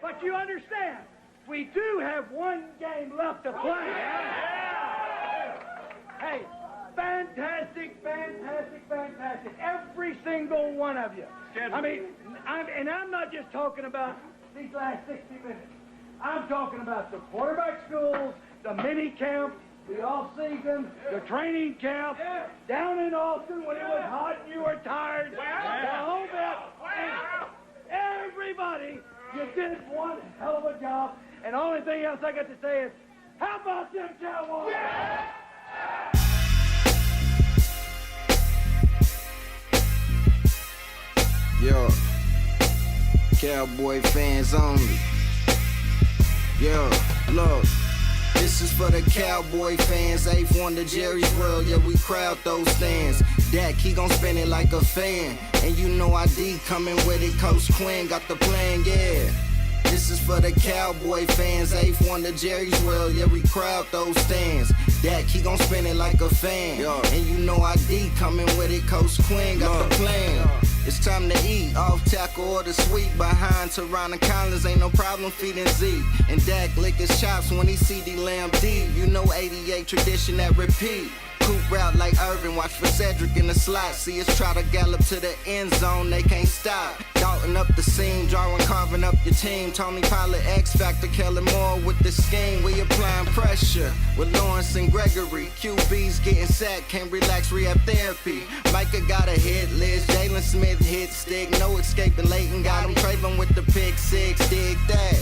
But you understand, we do have one game left to play. Hey, fantastic. Every single one of you. I mean, I'm not just talking about these last 60 minutes. I'm talking about the quarterback schools, the mini camp, the off-season, the training camp, down in Austin when it was hot and you were tired, the whole bit. Everybody, you did one hell of a job. And the only thing else I got to say is, how about them Cowboys? Yo, Cowboy fans only. Yo, look, this is for the Cowboy fans. 8th wonder Jerry's World, yeah, we crowd those stands. Dak, he gon' spin it like a fan. And you know ID coming with it, Coach Quinn got the plan, yeah. This is for the Cowboy fans. 8th wonder Jerry's World, yeah, we crowd those stands. Dak, he gon' spin it like a fan. Yo. And you know ID coming with it, Coach Quinn got the plan. It's time to eat, off tackle or the sweep. Behind Teron Collins, ain't no problem feeding Zeke. And Dak lick his chops when he see D Lamb deep. You know 88 tradition that repeat. Coop route like Irvin, watch for Cedric in the slot. See us try to gallop to the end zone, they can't stop. Dalton up the seam, Jarwin carving up your team. Tony Pollard, X Factor, Kellen Moore with the scheme. We applying pressure with Lawrence and Gregory. QB's getting sacked, can't relax, rehab therapy. Micah got a hit list, Jalen Smith hit stick. No escaping, Leighton got him. Trayvon with the pick six, dig that.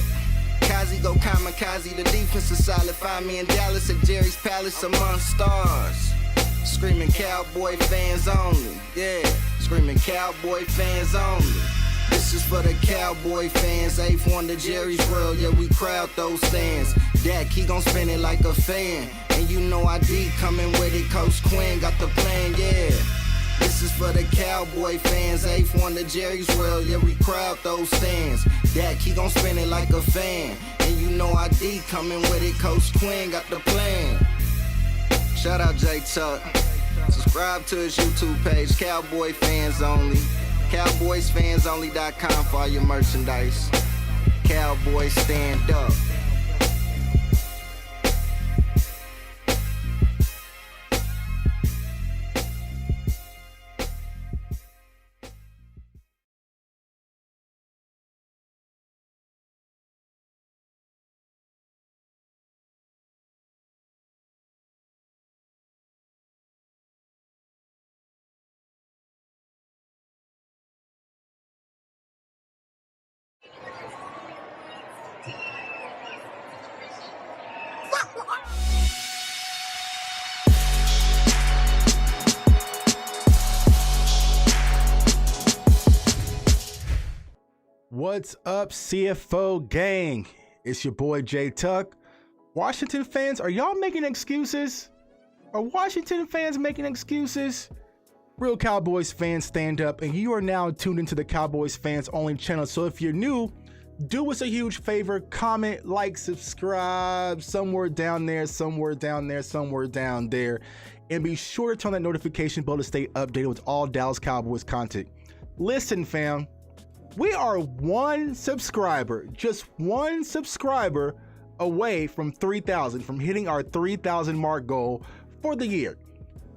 Kazi go kamikaze, the defense is solid. Find me in Dallas at Jerry's Palace among stars. Screaming Cowboy fans only, yeah. Screaming Cowboy fans only. This is for the Cowboy fans. 8th wonder Jerry's World, yeah, we crowd those stands. Dak, he gon' spin it like a fan. And you know ID coming with it, Coach Quinn got the plan, yeah. This is for the Cowboy fans. 8th wonder Jerry's World, yeah, we crowd those stands. Dak, he gon' spin it like a fan. And you know ID coming with it, Coach Quinn got the plan. Shout out J Tuck. Subscribe to his YouTube page, Cowboy Fans Only. CowboysFansOnly.com for all your merchandise. Cowboys stand up. What's up, CFO gang? It's your boy J Tuck. Washington fans, are y'all making excuses? Are Washington fans making excuses? Real Cowboys fans, stand up, and you are now tuned into the Cowboys Fans Only channel. So if you're new, do us a huge favor, comment, like, subscribe, somewhere down there, and be sure to turn that notification bell to stay updated with all Dallas Cowboys content. Listen, fam. We are just one subscriber away from 3,000, from hitting our 3,000 mark goal for the year.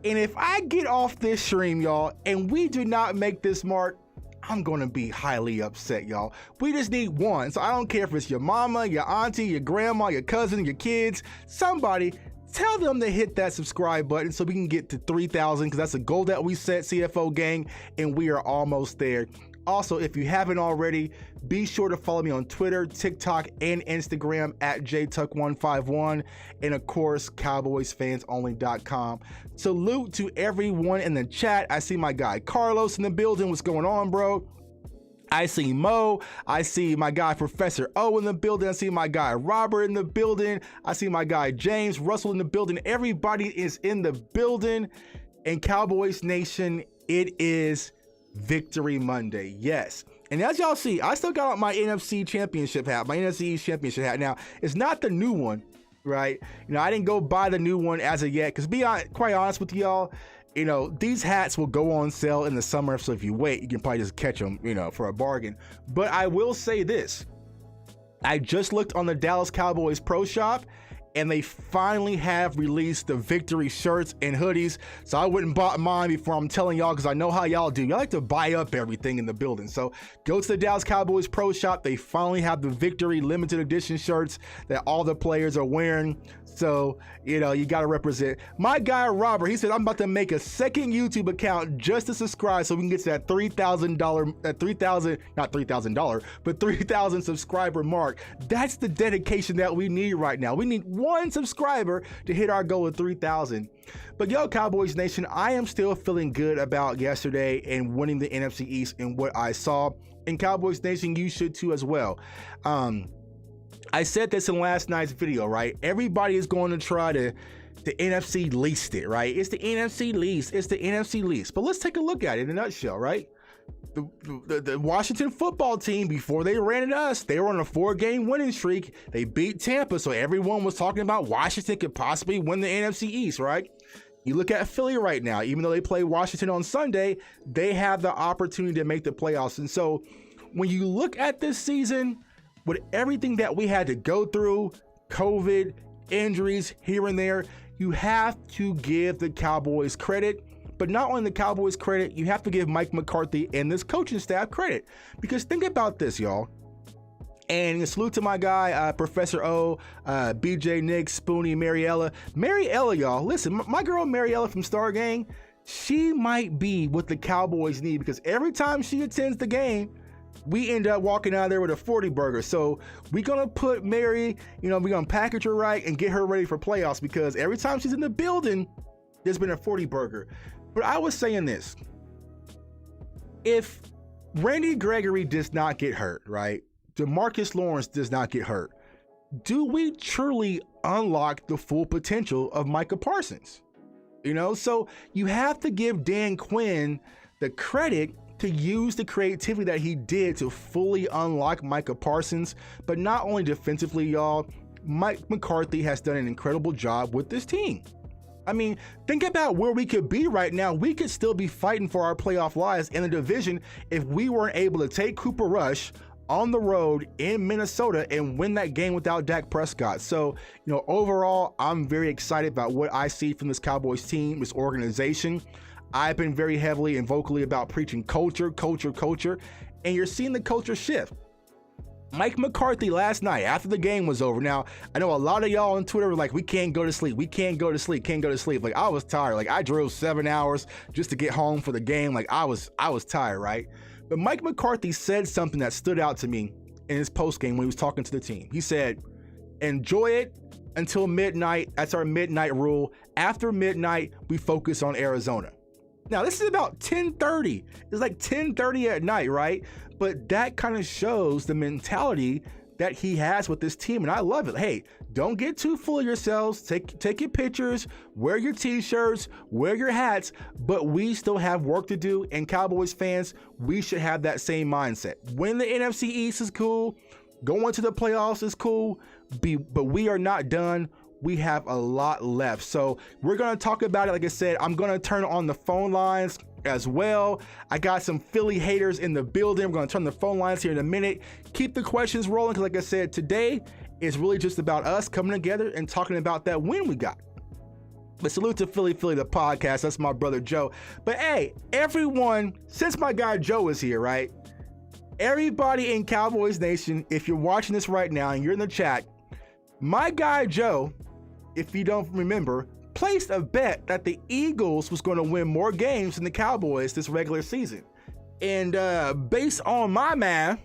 And if I get off this stream, y'all, and we do not make this mark, I'm gonna be highly upset, y'all. We just need one. So I don't care if it's your mama, your auntie, your grandma, your cousin, your kids, somebody, tell them to hit that subscribe button so we can get to 3,000, because that's a goal that we set, CFO gang, and we are almost there. Also, if you haven't already, be sure to follow me on Twitter, TikTok, and Instagram at jtuck151, and of course, cowboysfansonly.com. Salute to everyone in the chat. I see my guy Carlos in the building. What's going on, bro? I see Mo. I see my guy Professor O in the building. I see my guy Robert in the building. I see my guy James Russell in the building. Everybody is in the building. And Cowboys Nation, it is Victory Monday, yes. And as y'all see, I still got my NFC Championship hat, my NFC East Championship hat. Now, it's not the new one, right? You know, I didn't go buy the new one as of yet, because quite honest with y'all, you know, these hats will go on sale in the summer, so if you wait, you can probably just catch them, you know, for a bargain. But I will say this, I just looked on the Dallas Cowboys Pro Shop, and they finally have released the victory shirts and hoodies. So I wouldn't bought mine before I'm telling y'all, because I know how y'all do. Y'all like to buy up everything in the building. So go to the Dallas Cowboys Pro Shop. They finally have the victory limited edition shirts that all the players are wearing. So, you know, you got to represent. My guy, Robert, he said, I'm about to make a second YouTube account just to subscribe so we can get to that $3,000 subscriber mark. That's the dedication that we need right now. We need one subscriber to hit our goal of 3,000. But yo, Cowboys Nation, I am still feeling good about yesterday and winning the NFC East and what I saw. And Cowboys Nation, you should too as well. I said this in last night's video, right? Everybody is going to try to NFC least it, right? It's the NFC least. It's the NFC least. But let's take a look at it in a nutshell, right? The Washington football team, before they ran at us, they were on a 4-game winning streak. They beat Tampa, so everyone was talking about Washington could possibly win the NFC East, right? You look at Philly right now, even though they play Washington on Sunday, they have the opportunity to make the playoffs. And so when you look at this season, with everything that we had to go through, COVID, injuries here and there, you have to give the Cowboys credit. But not only the Cowboys credit, you have to give Mike McCarthy and this coaching staff credit. Because think about this, y'all. And a salute to my guy, Professor O, BJ, Nick, Spoonie, Mariella. Mariella, y'all, listen, my girl Mariella from Star Gang, she might be what the Cowboys need, because every time she attends the game, we end up walking out of there with a 40 burger. So we're going to put Mary, you know, we're going to package her right and get her ready for playoffs, because every time she's in the building, there's been a 40 burger. But I was saying this, if Randy Gregory does not get hurt, right? DeMarcus Lawrence does not get hurt, do we truly unlock the full potential of Micah Parsons? You know, so you have to give Dan Quinn the credit to use the creativity that he did to fully unlock Micah Parsons. But not only defensively, y'all, Mike McCarthy has done an incredible job with this team. I mean, think about where we could be right now. We could still be fighting for our playoff lives in the division if we weren't able to take Cooper Rush on the road in Minnesota and win that game without Dak Prescott. So, you know, overall, I'm very excited about what I see from this Cowboys team, this organization. I've been very heavily and vocally about preaching culture, and you're seeing the culture shift. Mike McCarthy last night, after the game was over. Now, I know a lot of y'all on Twitter were like, we can't go to sleep. Can't go to sleep. Like, I was tired. Like, I drove 7 hours just to get home for the game. Like, I was tired, right? But Mike McCarthy said something that stood out to me in his postgame when he was talking to the team. He said, enjoy it until midnight. That's our midnight rule. After midnight, we focus on Arizona. Now, this is about 10:30. It's like 10:30 at night, right? But that kind of shows the mentality that he has with this team, and I love it. Hey, don't get too full of yourselves. Take your pictures, wear your t-shirts, wear your hats, but we still have work to do, and Cowboys fans, we should have that same mindset. Win the NFC East is cool. Going to the playoffs is cool, but we are not done. We have a lot left. So we're going to talk about it. Like I said, I'm going to turn on the phone lines as well. I got some Philly haters in the building. We're going to turn the phone lines here in a minute. Keep the questions rolling, because like I said, today is really just about us coming together and talking about that win we got. But salute to Philly the podcast. That's my brother Joe. But hey, everyone, since my guy Joe is here, right? Everybody in Cowboys Nation, if you're watching this right now and you're in the chat, my guy Joe, if you don't remember, placed a bet that the Eagles was going to win more games than the Cowboys this regular season. And based on my math,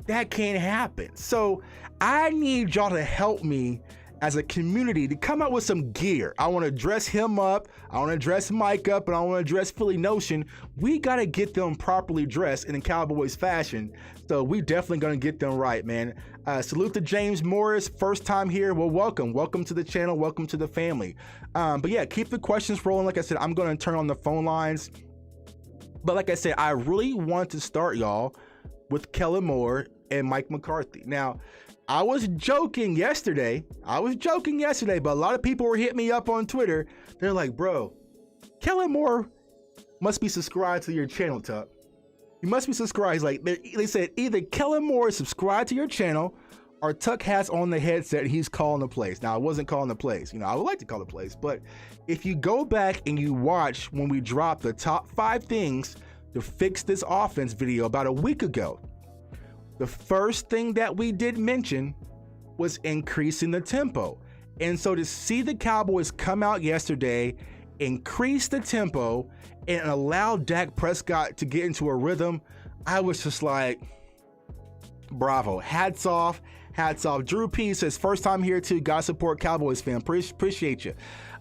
that can't happen. So I need y'all to help me as a community to come out with some gear. I want to dress him up. I want to dress Mike up, and I want to dress Philly Notion. We got to get them properly dressed in the Cowboys fashion. So we definitely going to get them right, man. Salute to James Morris, first time here. Well, welcome to the channel. Welcome to the family. But yeah, keep the questions rolling. Like I said, I'm going to turn on the phone lines. But like I said, I really want to start, y'all, with Kellen Moore and Mike McCarthy. Now, I was joking yesterday, but a lot of people were hitting me up on Twitter. They're like, bro, Kellen Moore must be subscribed to your channel, Tuck. You must be subscribed. He's like, they said either Kellen Moore is subscribed to your channel or Tuck has on the headset and he's calling the plays. Now, I wasn't calling the plays. I would like to call the plays, but if you go back and you watch when we dropped the top 5 things to fix this offense video about a week ago, the first thing that we did mention was increasing the tempo. And so to see the Cowboys come out yesterday, increase the tempo, and allow Dak Prescott to get into a rhythm, I was just like, bravo. Hats off. Drew P says, first time here too. God support Cowboys fan. Appreciate you.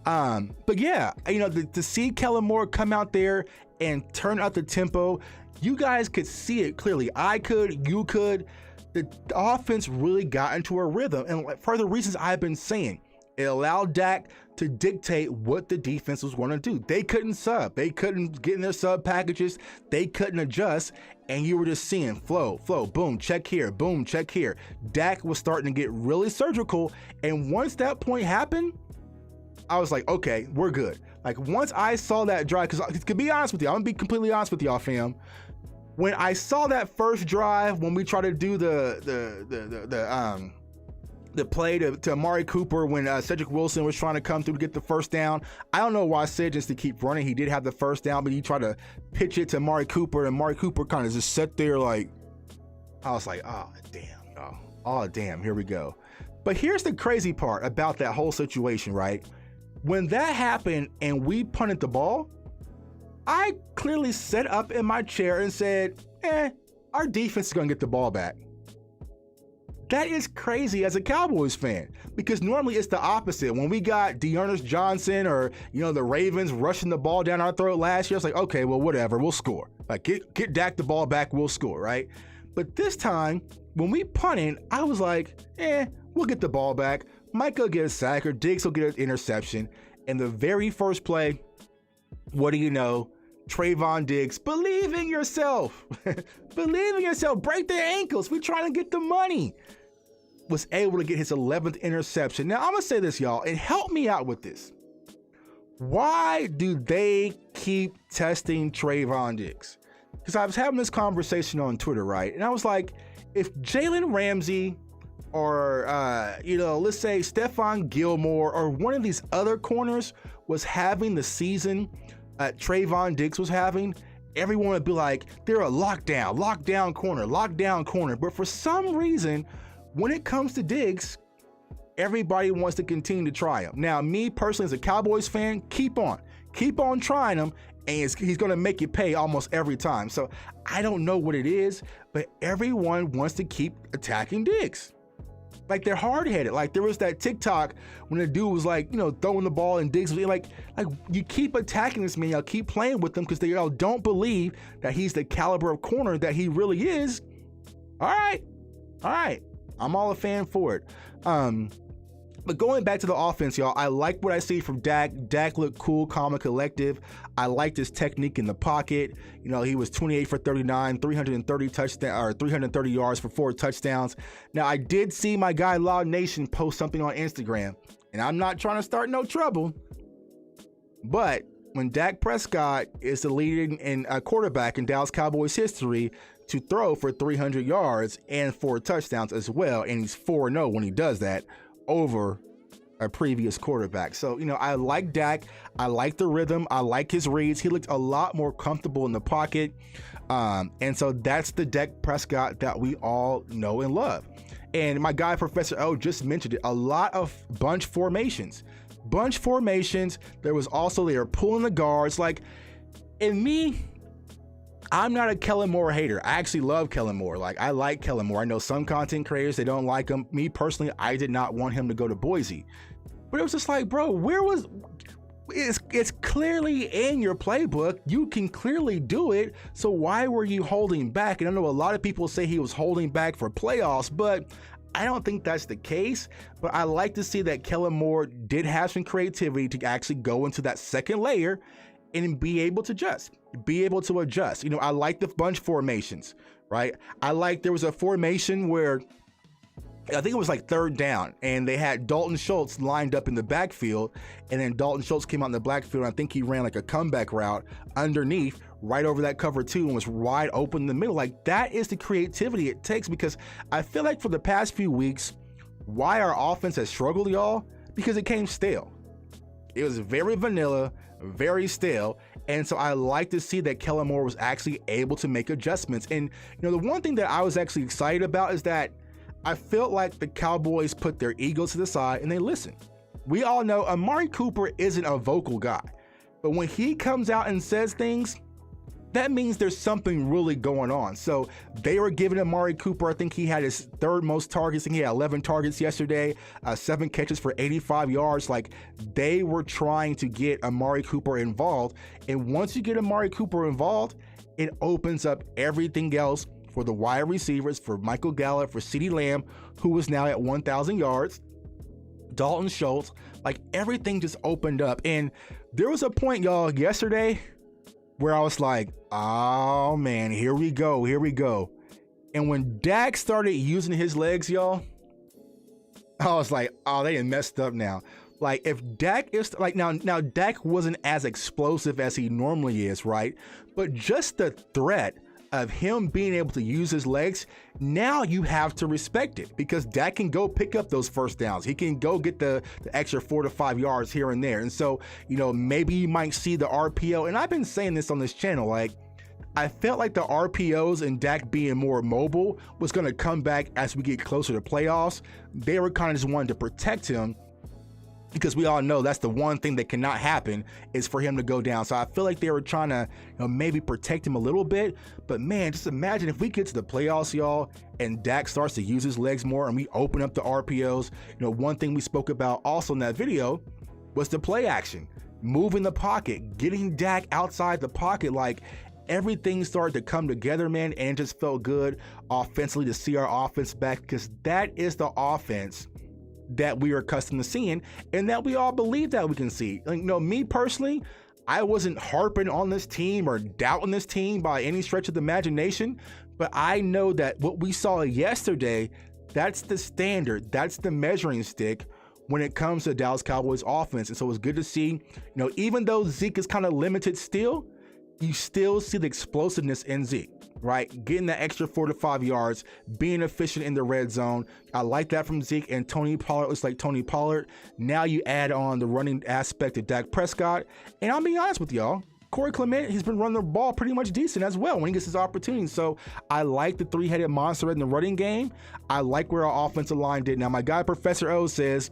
But yeah, to see Kellen Moore come out there and turn up the tempo, you guys could see it clearly. I could, you could. The offense really got into a rhythm. And for the reasons I've been saying, it allowed Dak to dictate what the defense was going to do. They couldn't sub. They couldn't get in their sub packages. They couldn't adjust. And you were just seeing flow, boom, check here, boom, check here. Dak was starting to get really surgical. And once that point happened, I was like, okay, we're good. Like once I saw that drive, because to be honest with you, I'm going to be completely honest with y'all, fam. When I saw that first drive, when we tried to do the play to Amari Cooper when Cedric Wilson was trying to come through to get the first down, I don't know why Sid just to keep running. He did have the first down, but he tried to pitch it to Amari Cooper, and Amari Cooper kind of just sat there like, I was like, oh damn, here we go. But here's the crazy part about that whole situation, right? When that happened and we punted the ball, I clearly sat up in my chair and said, our defense is going to get the ball back. That is crazy as a Cowboys fan, because normally it's the opposite. When we got Dearness Johnson or, the Ravens rushing the ball down our throat last year, it's like, okay, well, whatever, we'll score. Like, get Dak the ball back, we'll score, right? But this time, when we punted, I was like, we'll get the ball back. Mike will get a sack or Diggs will get an interception. And the very first play, what do you know? Trayvon Diggs, believe in yourself. Believe in yourself. Break their ankles. We're trying to get the money. Was able to get his 11th interception. Now, I'm going to say this, y'all, and help me out with this. Why do they keep testing Trayvon Diggs? Because I was having this conversation on Twitter, right? And I was like, if Jalen Ramsey or, let's say Stephon Gilmore or one of these other corners was having the season Trayvon Diggs was having, everyone would be like, they're a lockdown corner. But for some reason, when it comes to Diggs, everybody wants to continue to try him. Now, me personally as a Cowboys fan, keep on trying him, and he's going to make you pay almost every time. So I don't know what it is, but everyone wants to keep attacking Diggs. Like, they're hard-headed. Like, there was that TikTok when the dude was like, throwing the ball and Diggs was like you keep attacking this man, y'all keep playing with him because they all don't believe that he's the caliber of corner that he really is. All right. I'm all a fan for it. But going back to the offense, y'all, I like what I see from Dak. Dak looked cool, calm, and collective. I liked his technique in the pocket. He was 28 for 39, 330 yards for 4 touchdowns. Now, I did see my guy Law Nation post something on Instagram, and I'm not trying to start no trouble, but when Dak Prescott is the leading quarterback in Dallas Cowboys history to throw for 300 yards and 4 touchdowns as well, and he's 4-0 when he does that, over a previous quarterback. So, I like Dak. I like the rhythm. I like his reads. He looked a lot more comfortable in the pocket. And so that's the Dak Prescott that we all know and love. And my guy, Professor O, just mentioned it. A lot of bunch formations. There was also, they were pulling the guards. Like, in me, I'm not a Kellen Moore hater. I actually love Kellen Moore. Like, I like Kellen Moore. I know some content creators, they don't like him. Me personally, I did not want him to go to Boise. But it was just like, bro, it's clearly in your playbook. You can clearly do it. So why were you holding back? And I know a lot of people say he was holding back for playoffs, but I don't think that's the case. But I like to see that Kellen Moore did have some creativity to actually go into that second layer and be able to adjust. I like the bunch formations, right? There was a formation where I think it was like 3rd down, and they had Dalton Schultz lined up in the backfield, and then Dalton Schultz came out in the backfield, and I think he ran like a comeback route underneath, right over that cover 2 and was wide open in the middle. Like, that is the creativity it takes, because I feel like for the past few weeks, why our offense has struggled, y'all, because it came stale. It was very vanilla, very stale. And so I like to see that Kellen Moore was actually able to make adjustments. And, the one thing that I was actually excited about is that I felt like the Cowboys put their egos to the side and they listened. We all know Amari Cooper isn't a vocal guy, but when he comes out and says things, that means there's something really going on. So they were giving Amari Cooper, I think he had his 3rd most targets. I think he had 11 targets yesterday, 7 catches for 85 yards. Like, they were trying to get Amari Cooper involved. And once you get Amari Cooper involved, it opens up everything else for the wide receivers, for Michael Gallup, for CeeDee Lamb, who is now at 1,000 yards, Dalton Schultz. Like, everything just opened up. And there was a point, y'all, yesterday where I was like, oh man, here we go. And when Dak started using his legs, y'all, I was like, oh, they done messed up now. Like, if Dak is like, now Dak wasn't as explosive as he normally is, right? But just the threat of him being able to use his legs, now you have to respect it, because Dak can go pick up those first downs. He can go get the extra 4 to 5 yards here and there. And so, maybe you might see the RPO. And I've been saying this on this channel, like, I felt like the RPOs and Dak being more mobile was going to come back as we get closer to playoffs. They were kind of just wanting to protect him, because we all know that's the one thing that cannot happen, is for him to go down. So I feel like they were trying to maybe protect him a little bit. But man, just imagine if we get to the playoffs, y'all, and Dak starts to use his legs more and we open up the RPOs. One thing we spoke about also in that video was the play action, moving the pocket, getting Dak outside the pocket. Like, everything started to come together, man, and it just felt good offensively to see our offense back, because that is the offense that we are accustomed to seeing and that we all believe that we can see. Like, me personally, I wasn't harping on this team or doubting this team by any stretch of the imagination, but I know that what we saw yesterday, that's the standard, that's the measuring stick when it comes to Dallas Cowboys offense. And so it's good to see, even though Zeke is kind of limited still, you still see the explosiveness in Zeke, right? Getting that extra 4 to 5 yards, being efficient in the red zone. I like that from Zeke. And Tony Pollard looks like Tony Pollard. Now you add on the running aspect of Dak Prescott. And I'll be honest with y'all, Corey Clement, he's been running the ball pretty much decent as well when he gets his opportunity. So I like the 3-headed monster in the running game. I like where our offensive line did. Now, my guy, Professor O, says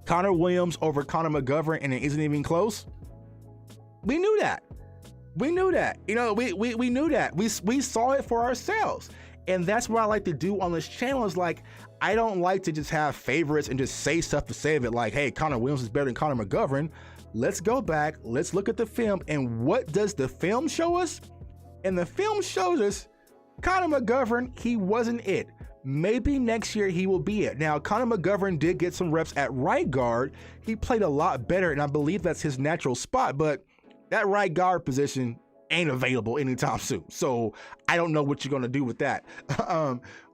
Connor Williams over Connor McGovern, and it isn't even close. We knew that. We knew that. We knew that. We saw it for ourselves. And that's what I like to do on this channel, is like, I don't like to just have favorites and just say stuff to save it, like, hey, Connor Williams is better than Connor McGovern. Let's go back. Let's look at the film. And what does the film show us? And the film shows us Connor McGovern, he wasn't it. Maybe next year he will be it. Now, Connor McGovern did get some reps at right guard. He played a lot better, and I believe that's his natural spot, but that right guard position ain't available anytime soon. So I don't know what you're going to do with that.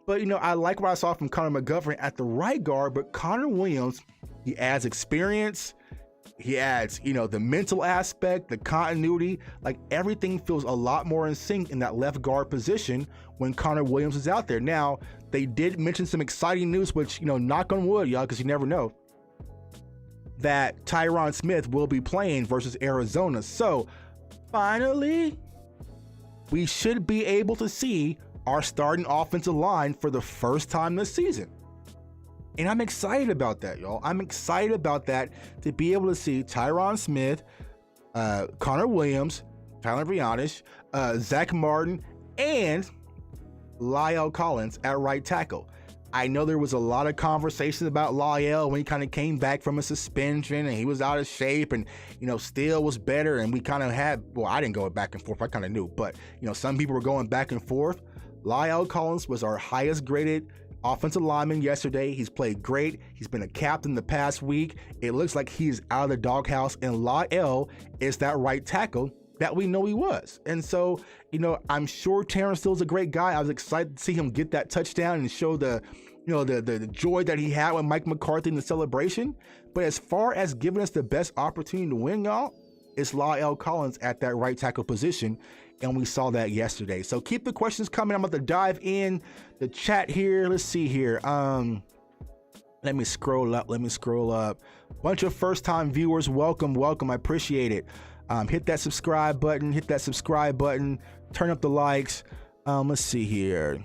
But, I like what I saw from Connor McGovern at the right guard, but Connor Williams, he adds experience. He adds, the mental aspect, the continuity, like everything feels a lot more in sync in that left guard position when Connor Williams is out there. Now, they did mention some exciting news, which, knock on wood, y'all, because you never know, that Tyron Smith will be playing versus Arizona. So finally, we should be able to see our starting offensive line for the first time this season. And I'm excited about that, y'all. I'm excited about that, to be able to see Tyron Smith, Connor Williams, Tyler Vianish, Zach Martin, and La'el Collins at right tackle. I know there was a lot of conversation about La'el when he kind of came back from a suspension and he was out of shape and, still was better. And we kind of I didn't go back and forth. I kind of knew, but, some people were going back and forth. La'el Collins was our highest graded offensive lineman yesterday. He's played great. He's been a captain the past week. It looks like he's out of the doghouse, and La'el is that right tackle that we know he was. And so, I'm sure Terrence Still's a great guy. I was excited to see him get that touchdown and show the joy that he had with Mike McCarthy in the celebration. But as far as giving us the best opportunity to win, y'all, it's La'el Collins at that right tackle position, and we saw that yesterday. So keep the questions coming. I'm about to dive in the chat here. Let's see here. Let me scroll up. Bunch of first-time viewers, welcome. I appreciate it. Hit that subscribe button. Turn up the likes. Let's see here.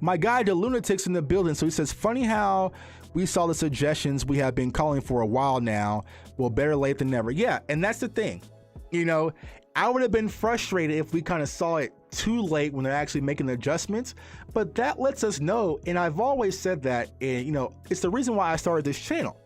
My guy, the Lunatic's in the building. So he says, funny how we saw the suggestions we have been calling for a while now. Well, better late than never. Yeah, and that's the thing. You know, I would have been frustrated if we kind of saw it too late when they're actually making the adjustments, but that lets us know, and I've always said that, and you know, it's the reason why I started this channel.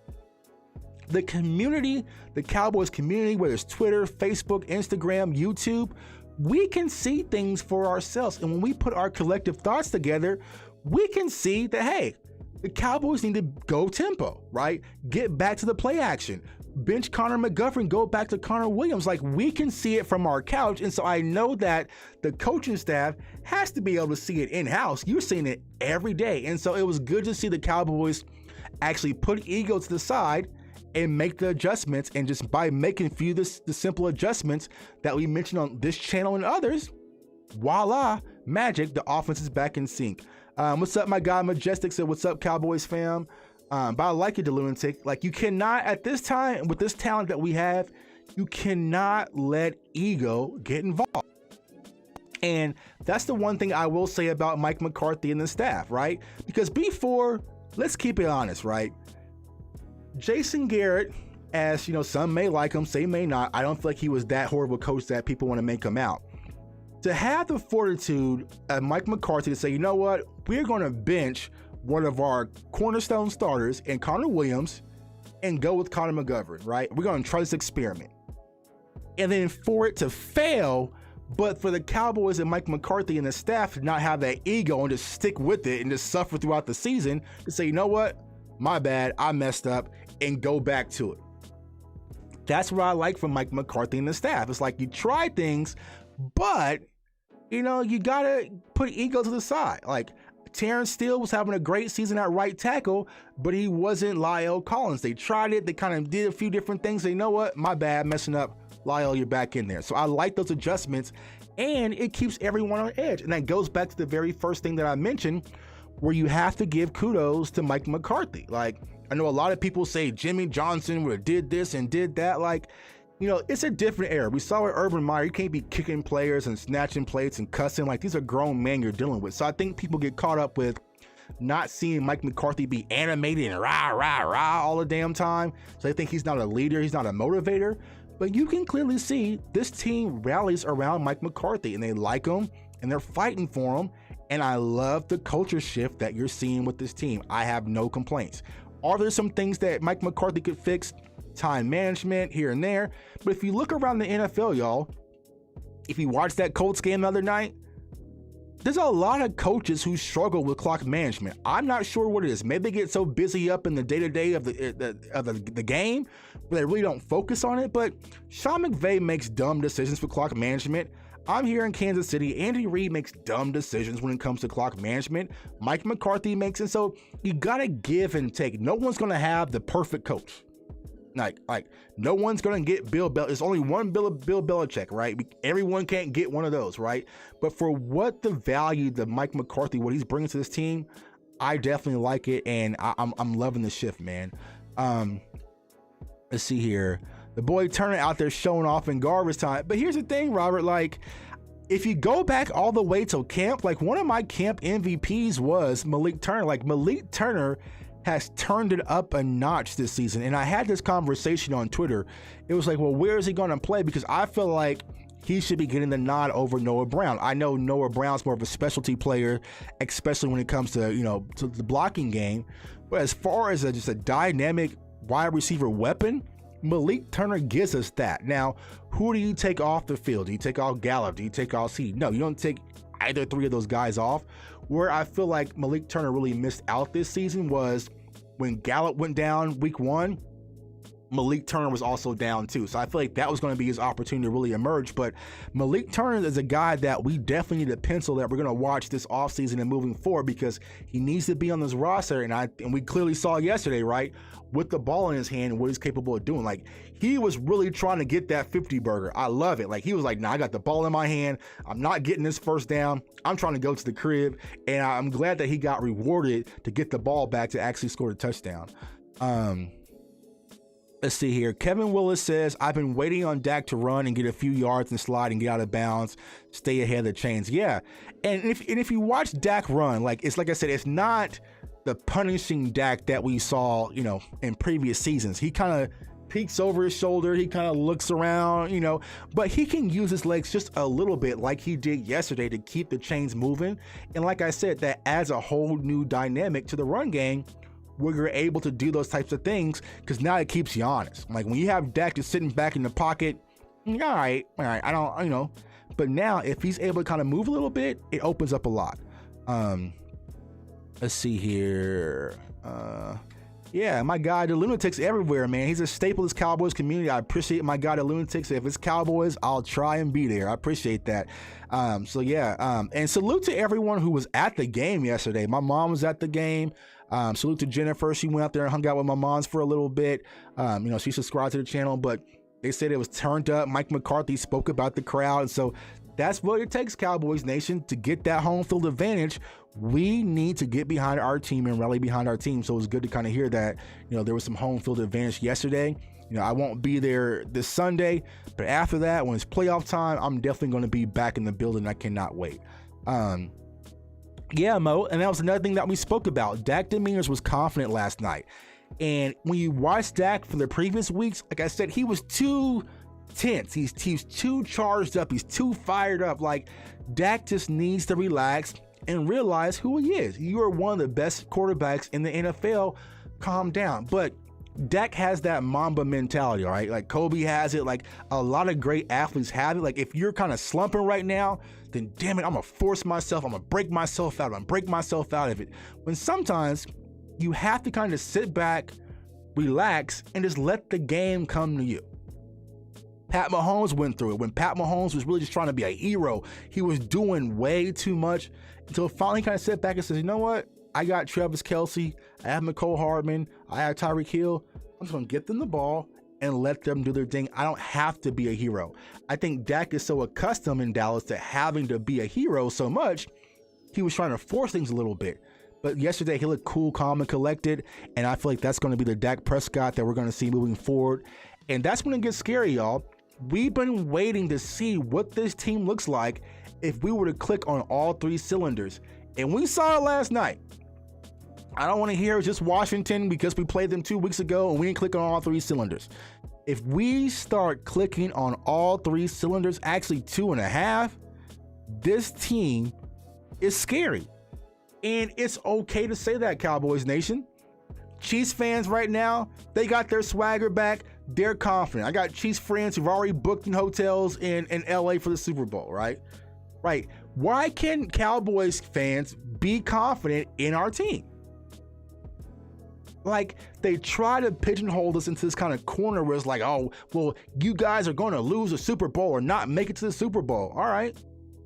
The community, the Cowboys community, whether it's Twitter, Facebook, Instagram, YouTube, we can see things for ourselves, and when we put our collective thoughts together, we can see that, hey, the Cowboys need to go tempo, right? Get back to the play action. Bench Connor McGovern, go back to Connor Williams. Like, we can see it from our couch. And so I know that the coaching staff has to be able to see it in-house. You're seeing it every day. And so it was good to see the Cowboys actually put ego to the side and make the adjustments. And just by making the simple adjustments that we mentioned on this channel and others, voila, magic, the offense is back in sync. What's up, my guy Majestic said, what's up, Cowboys fam? But I like it, the Lunatic. Like, you cannot, at this time, with this talent that we have, you cannot let ego get involved. And that's the one thing I will say about Mike McCarthy and the staff, right? Because before, let's keep it honest, right? Jason Garrett, as you know, some may like him, some may not. I don't feel like he was that horrible coach that people want to make him out. To have the fortitude of Mike McCarthy to say, you know what, we're going to bench one of our cornerstone starters in Connor Williams and go with Connor McGovern, right? We're going to try this experiment. And then for it to fail, but for the Cowboys and Mike McCarthy and the staff to not have that ego and just stick with it and just suffer throughout the season to say, you know what, my bad, I messed up, and go back to it. That's what I like from Mike McCarthy and the staff. It's like, you try things, but you know, you gotta put ego to the side. Like, Terrence Steele was having a great season at right tackle, but he wasn't La'el Collins. They tried it. They kind of did a few different things. You know what? My bad, messing up. La'el, you're back in there. So I like those adjustments, and it keeps everyone on edge. And that goes back to the very first thing that I mentioned, where you have to give kudos to Mike McCarthy. Like, I know a lot of people say Jimmy Johnson would have did this and did that. Like, you know, it's a different era. We saw with Urban Meyer, you can't be kicking players and snatching plates and cussing. Like, these are grown men you're dealing with. So I think people get caught up with not seeing Mike McCarthy be animated and rah, rah, rah all the damn time. So they think he's not a leader, he's not a motivator. But you can clearly see this team rallies around Mike McCarthy, and they like him, and they're fighting for him. And I love the culture shift that you're seeing with this team. I have no complaints. Are there some things that Mike McCarthy could fix? Time management here and there. But if you look around the NFL, y'all, if you watch that Colts game the other night, there's a lot of coaches who struggle with clock management. I'm not sure what it is. Maybe they get so busy up in the day-to-day of the game where they really don't focus on it. But Sean McVay makes dumb decisions with clock management. I'm here in Kansas City. Andy Reid makes dumb decisions when it comes to clock management. Mike McCarthy makes it. So you got to give and take. No one's going to have the perfect coach. Like no one's going to get Bill Belichick. There's only one Bill Belichick, right? Everyone can't get one of those, right? But for what the value that Mike McCarthy, what he's bringing to this team, I definitely like it, and I'm loving the shift, man. Let's see here. The boy Turner out there showing off in garbage time. But here's the thing, Robert, like, if you go back all the way to camp, like, one of my camp MVPs was Malik Turner. Like, Malik Turner has turned it up a notch this season. And I had this conversation on Twitter. It was like, well, where is he going to play? Because I feel like he should be getting the nod over Noah Brown. I know Noah Brown's more of a specialty player, especially when it comes to, you know, to the blocking game. But as far as just a dynamic wide receiver weapon, Malik Turner gives us that. Now, who do you take off the field? Do you take off Gallup? Do you take off C? No, you don't take either three of those guys off. Where I feel like Malik Turner really missed out this season was when Gallup went down week 1. Malik Turner was also down too. So I feel like that was going to be his opportunity to really emerge. But Malik Turner is a guy that we definitely need to pencil that we're going to watch this offseason and moving forward, because he needs to be on this roster. And we clearly saw yesterday, right, with the ball in his hand, what he's capable of doing. Like, he was really trying to get that 50 burger. I love it. Like, he was like, nah, I got the ball in my hand. I'm not getting this first down. I'm trying to go to the crib. And I'm glad that he got rewarded to get the ball back to actually score a touchdown. Let's see here. Kevin Willis says, I've been waiting on Dak to run and get a few yards and slide and get out of bounds, stay ahead of the chains. Yeah. And if you watch Dak run, like I said, it's not the punishing Dak that we saw, in previous seasons. He kind of peeks over his shoulder. He kind of looks around, but he can use his legs just a little bit like he did yesterday to keep the chains moving. And like I said, that adds a whole new dynamic to the run game, where you're able to do those types of things, because now it keeps you honest. Like, when you have Dak just sitting back in the pocket, all right, I don't, but now if he's able to kind of move a little bit, it opens up a lot. Let's see here. Yeah, my guy, the Lunatics everywhere, man. He's a staple of this Cowboys community. I appreciate my guy, the Lunatics. If it's Cowboys, I'll try and be there. I appreciate that. And salute to everyone who was at the game yesterday. My mom was at the game. Salute to Jennifer. She went out there and hung out with my moms for a little bit. She subscribed to the channel, but they said it was turned up. Mike McCarthy spoke about the crowd. And so that's what it takes, Cowboys Nation, to get that home field advantage. We need to get behind our team and rally behind our team. So it was good to kind of hear that, there was some home field advantage yesterday. I won't be there this Sunday, but after that, when it's playoff time, I'm definitely going to be back in the building. I cannot wait. Yeah, Mo, and that was another thing that we spoke about. Dak demeanors was confident last night. And when you watch Dak from the previous weeks, like I said, he was too tense. He's too charged up. He's too fired up. Like, Dak just needs to relax and realize who he is. You are one of the best quarterbacks in the NFL. Calm down. But Dak has that Mamba mentality, right? Like, Kobe has it. Like, a lot of great athletes have it. Like, if you're kind of slumping right now, then damn it, I'm going to force myself. I'm going to break myself out. I'm going to break myself out of it. When sometimes you have to kind of sit back, relax, and just let the game come to you. Pat Mahomes went through it. When Pat Mahomes was really just trying to be a hero, he was doing way too much until finally kind of sat back and says, you know what? I got Travis Kelce. I have McCole Hardman. I have Tyreek Hill. I'm just going to get them the ball and let them do their thing. I don't have to be a hero. I think Dak is so accustomed in Dallas to having to be a hero so much, he was trying to force things a little bit. But yesterday, he looked cool, calm, and collected, and I feel like that's going to be the Dak Prescott that we're going to see moving forward. And that's when it gets scary, y'all. We've been waiting to see what this team looks like if we were to click on all three cylinders. And we saw it last night. I don't want to hear just Washington because we played them 2 weeks ago and we didn't click on all three cylinders. If we start clicking on all three cylinders, actually 2.5, this team is scary. And it's okay to say that, Cowboys Nation. Chiefs fans right now, they got their swagger back. They're confident. I got Chiefs friends who've already booked in hotels in LA for the Super Bowl, right? Right. Why can't Cowboys fans be confident in our team? Like, they try to pigeonhole us into this kind of corner where it's like, oh, well, you guys are going to lose a Super Bowl or not make it to the Super Bowl. All right.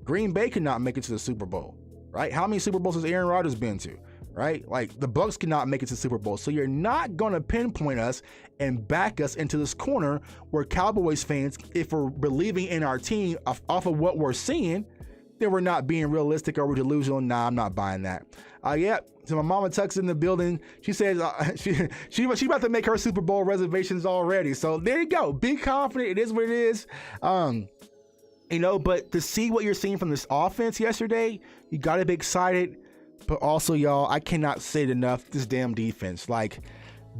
Green Bay cannot make it to the Super Bowl, right? How many Super Bowls has Aaron Rodgers been to, right? Like, the Bucs cannot make it to the Super Bowl. So you're not going to pinpoint us and back us into this corner where Cowboys fans, if we're believing in our team off of what we're seeing, then we're not being realistic or we're delusional. Nah, I'm not buying that. Yeah. So my mama Tuck's in the building. She says she about to make her Super Bowl reservations already. So there you go. Be confident. It is what it is. But to see what you're seeing from this offense yesterday, you got to be excited. But also, y'all, I cannot say it enough. This damn defense, like,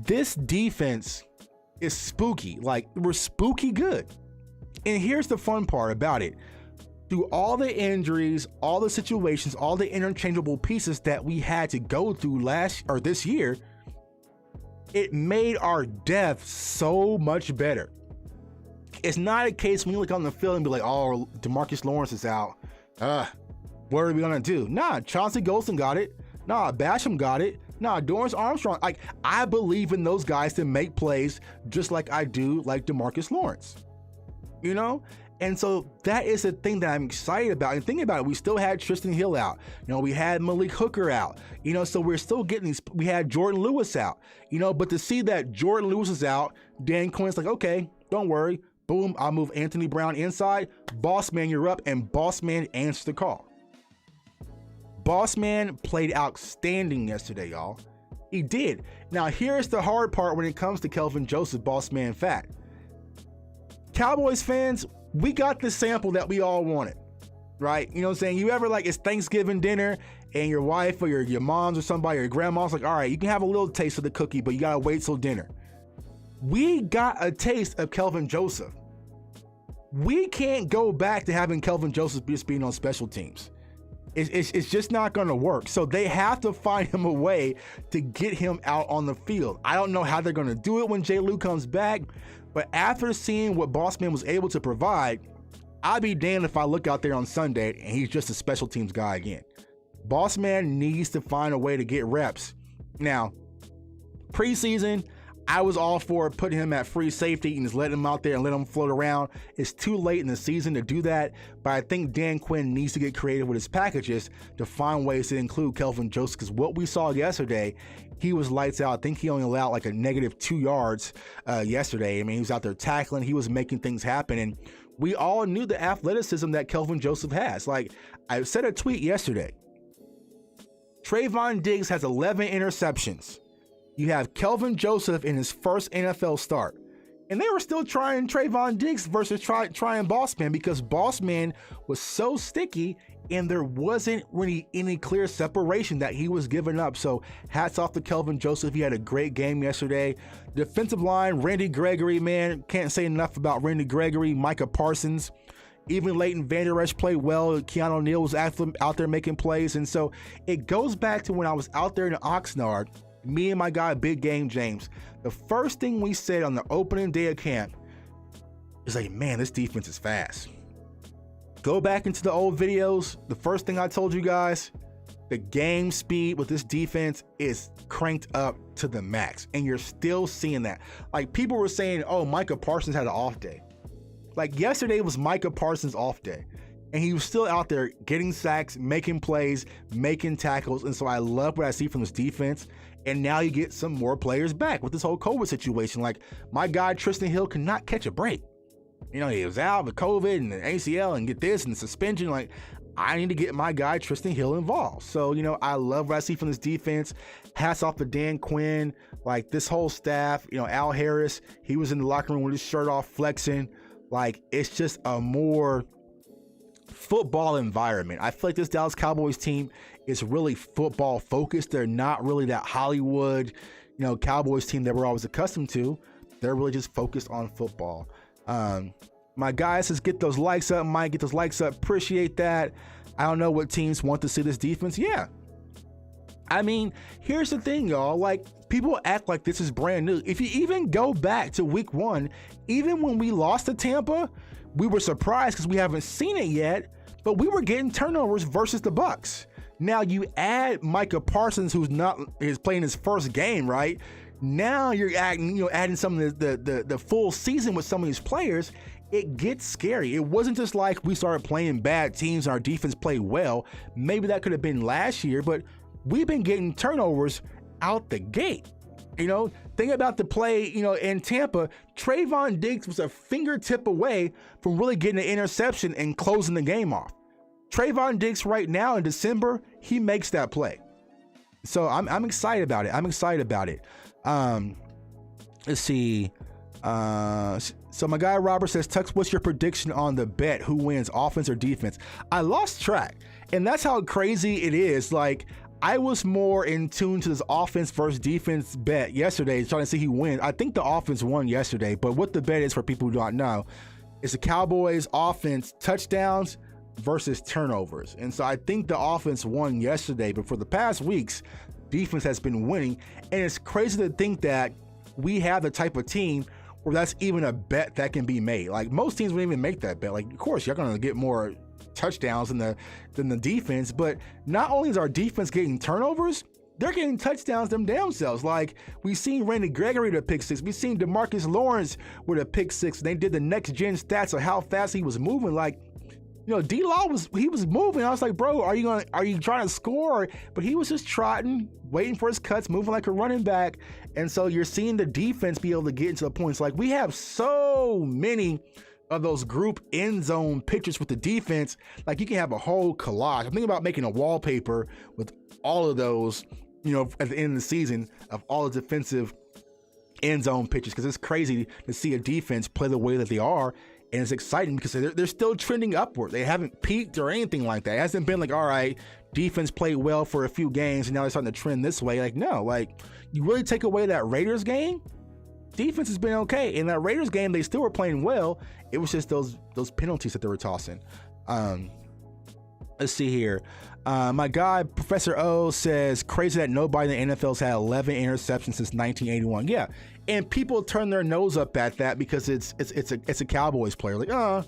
this defense is spooky. Like, we're spooky good. And here's the fun part about it. Through all the injuries, all the situations, all the interchangeable pieces that we had to go through this year, it made our depth so much better. It's not a case when you look on the field and be like, oh, DeMarcus Lawrence is out. What are we gonna do? Nah, Chauncey Golston got it. Nah, Basham got it. Nah, Dorrance Armstrong, like, I believe in those guys to make plays just like I do like DeMarcus Lawrence, you know? And so that is the thing that I'm excited about. And thinking about it, we still had Tristan Hill out. You know, we had Malik Hooker out. You know, so we're still getting these. We had Jordan Lewis out. You know, but to see that Jordan Lewis is out, Dan Quinn's like, okay, don't worry. Boom, I'll move Anthony Brown inside. Boss man, you're up. And Boss man answered the call. Boss man played outstanding yesterday, y'all. He did. Now, here's the hard part when it comes to Kelvin Joseph, Boss man fat. Cowboys fans, we got the sample that we all wanted, right? You know what I'm saying? You ever, like, it's Thanksgiving dinner and your wife or your mom's or somebody or your grandma's like, all right, you can have a little taste of the cookie, but you gotta wait till dinner. We got a taste of Kelvin Joseph. We can't go back to having Kelvin Joseph just being on special teams. It's just not going to work. So they have to find him a way to get him out on the field. I don't know how they're going to do it when J. Lou comes back, but after seeing what Bossman was able to provide, I'd be damned if I look out there on Sunday and he's just a special teams guy again. Bossman needs to find a way to get reps. Now, preseason, I was all for putting him at free safety and just letting him out there and let him float around. It's too late in the season to do that, but I think Dan Quinn needs to get creative with his packages to find ways to include Kelvin Joseph, because what we saw yesterday, he was lights out. I think he only allowed like a -2 yards yesterday. I mean, he was out there tackling. He was making things happen, and we all knew the athleticism that Kelvin Joseph has. Like, I said a tweet yesterday. Trayvon Diggs has 11 interceptions. You have Kelvin Joseph in his first NFL start. And they were still trying Trayvon Diggs versus trying Bossman, because Bossman was so sticky and there wasn't really any clear separation that he was giving up. So hats off to Kelvin Joseph. He had a great game yesterday. Defensive line, Randy Gregory, man, can't say enough about Randy Gregory, Micah Parsons. Even Leighton Vander Esch played well. Keanu Neal was out there making plays. And so it goes back to when I was out there in Oxnard, me and my guy, Big Game James, the first thing we said on the opening day of camp is like, man, this defense is fast. Go back into the old videos. The first thing I told you guys, the game speed with this defense is cranked up to the max. And you're still seeing that. Like, people were saying, oh, Micah Parsons had an off day. Like, yesterday was Micah Parsons' off day. And he was still out there getting sacks, making plays, making tackles. And so I love what I see from this defense. And now you get some more players back with this whole COVID situation. Like, my guy Tristan Hill cannot catch a break. You know, he was out with COVID and the ACL and get this and the suspension. Like, I need to get my guy Tristan Hill involved. So, you know, I love what I see from this defense. Hats off to Dan Quinn, like this whole staff. You know, Al Harris, he was in the locker room with his shirt off flexing. Like, it's just a more football environment. I feel like this Dallas Cowboys team is really football focused. They're not really that Hollywood, you know, Cowboys team that we're always accustomed to. They're really just focused on football. My guy says, get those likes up, Mike. Get those likes up. Appreciate that. I don't know what teams want to see this defense. Yeah. I mean, here's the thing, y'all. Like, people act like this is brand new. If you even go back to week 1, even when we lost to Tampa, we were surprised because we haven't seen it yet, but we were getting turnovers versus the Bucs. Now you add Micah Parsons, who's playing his first game, right? Now you're adding some of the full season with some of these players. It gets scary. It wasn't just like we started playing bad teams and our defense played well. Maybe that could have been last year, but we've been getting turnovers out the gate. You know, think about the play, you know, in Tampa. Trayvon Diggs was a fingertip away from really getting an interception and closing the game off. Trayvon Diggs right now in December, he makes that play. So I'm excited about it. I'm excited about it. Let's see. So my guy Robert says, Tux, what's your prediction on the bet? Who wins, offense or defense? I lost track. And that's how crazy it is. Like, I was more in tune to this offense versus defense bet yesterday, trying to see who wins. I think the offense won yesterday, but what the bet is, for people who don't know, is the Cowboys offense touchdowns versus turnovers. And so I think the offense won yesterday, but for the past weeks, defense has been winning. And it's crazy to think that we have the type of team where that's even a bet that can be made. Like, most teams wouldn't even make that bet. Like, of course, you're going to get more touchdowns than the defense, but not only is our defense getting turnovers, they're getting touchdowns them damn selves. Like, we've seen Randy Gregory with a pick six. We've seen DeMarcus Lawrence with a pick six. They did the next gen stats of how fast he was moving. Like, D-Law was moving. I was like, bro, are you trying to score? But he was just trotting, waiting for his cuts, moving like a running back. And so you're seeing the defense be able to get into the points. Like, we have so many of those group end zone pictures with the defense. Like, you can have a whole collage. I'm thinking about making a wallpaper with all of those, at the end of the season, of all the defensive end zone pictures, because it's crazy to see a defense play the way that they are. And it's exciting because they're still trending upward. They haven't peaked or anything like that. It hasn't been like, all right, defense played well for a few games and now they're starting to trend this way. Like, no, like, you really take away that Raiders game, defense has been okay. In that Raiders game, they still were playing well. It was just those penalties that they were tossing. Let's see here. My guy, Professor O, says, crazy that nobody in the NFL's had 11 interceptions since 1981. Yeah, and people turn their nose up at that because it's a Cowboys player. Like,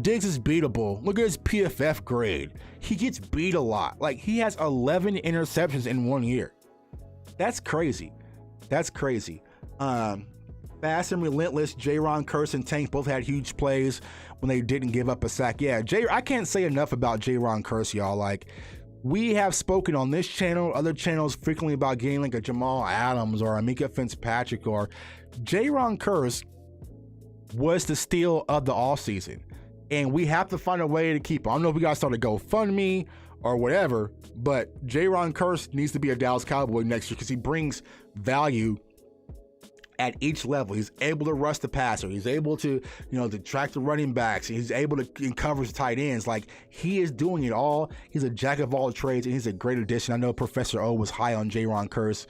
Diggs is beatable. Look at his PFF grade. He gets beat a lot. Like, he has 11 interceptions in 1 year. That's crazy. That's crazy. Fast and relentless, J-Ron, Curse, and Tank both had huge plays when they didn't give up a sack. Yeah, I can't say enough about J-Ron Curse, y'all. Like, we have spoken on this channel, other channels, frequently about getting like a Jamal Adams or a Mika Fitzpatrick, or J-Ron Curse was the steal of the offseason. And we have to find a way to keep him. I don't know if we got to start a GoFundMe or whatever, but J-Ron Curse needs to be a Dallas Cowboy next year because he brings value at each level. He's able to rush the passer. He's able to, to track the running backs. He's able to cover the tight ends. Like, he is doing it all. He's a jack of all trades, and he's a great addition. I know Professor O was high on J-Ron Curse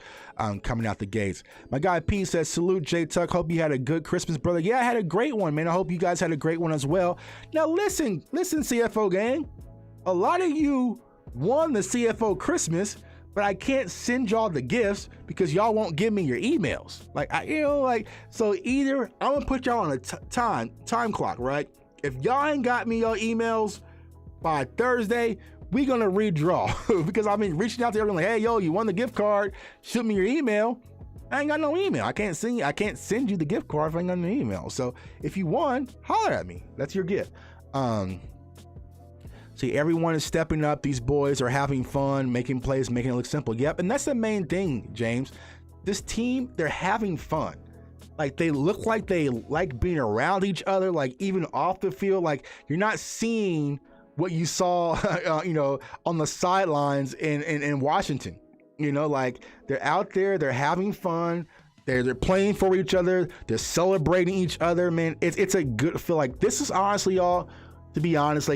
coming out the gates. My guy P says, salute J Tuck. Hope you had a good Christmas, brother. Yeah, I had a great one, man. I hope you guys had a great one as well. Now, listen, CFO gang. A lot of you won the CFO Christmas, but I can't send y'all the gifts because y'all won't give me your emails. So either I'm gonna put y'all on a time clock, right? If y'all ain't got me your emails by Thursday, we gonna redraw because I've been reaching out to everyone like, hey, yo, you won the gift card, shoot me your email. I ain't got no email. I can't send you the gift card if I ain't got no email. So if you won, holler at me. That's your gift. See, everyone is stepping up. These boys are having fun, making plays, making it look simple. Yep, and that's the main thing, James. This team, they're having fun. Like, they look like they like being around each other, like even off the field. Like, you're not seeing what you saw, on the sidelines in Washington. Like, they're out there, they're having fun. They're playing for each other. They're celebrating each other, man. It's a good feel. Like, this is honestly, y'all, to be honest,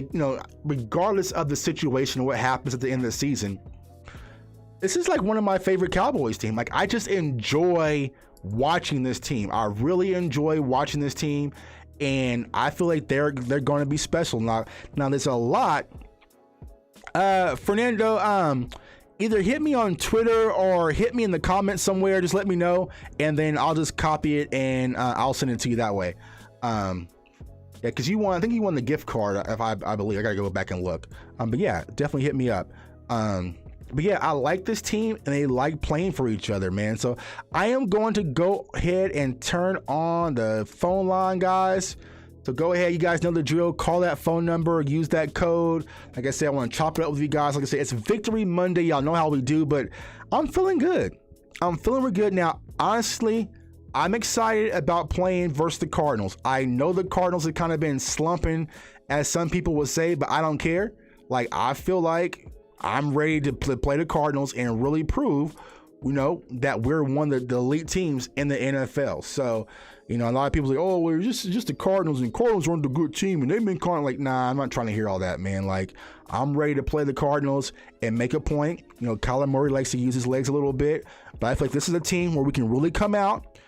regardless of the situation, what happens at the end of the season, this is like one of my favorite Cowboys team. Like, I just enjoy watching this team. I really enjoy watching this team, and I feel like they're going to be special. Now there's a lot. Fernando, either hit me on Twitter or hit me in the comments somewhere. Just let me know, and then I'll just copy it and I'll send it to you that way. Yeah, because I think you won the gift card, if I believe. I gotta go back and look. But yeah, definitely hit me up. But yeah, I like this team and they like playing for each other, man. So I am going to go ahead and turn on the phone line, guys. So go ahead, you guys know the drill. Call that phone number, use that code. Like I said, I want to chop it up with you guys. Like I said, it's Victory Monday. Y'all know how we do, but I'm feeling good. I'm feeling real good. Now, honestly, I'm excited about playing versus the Cardinals. I know the Cardinals have kind of been slumping, as some people would say, but I don't care. Like, I feel like I'm ready to play the Cardinals and really prove, that we're one of the elite teams in the NFL. So, a lot of people say, oh, well, it's just the Cardinals, and Cardinals aren't a good team, and they've been kind of like, nah, I'm not trying to hear all that, man. Like, I'm ready to play the Cardinals and make a point. Kyler Murray likes to use his legs a little bit, but I feel like this is a team where we can really come out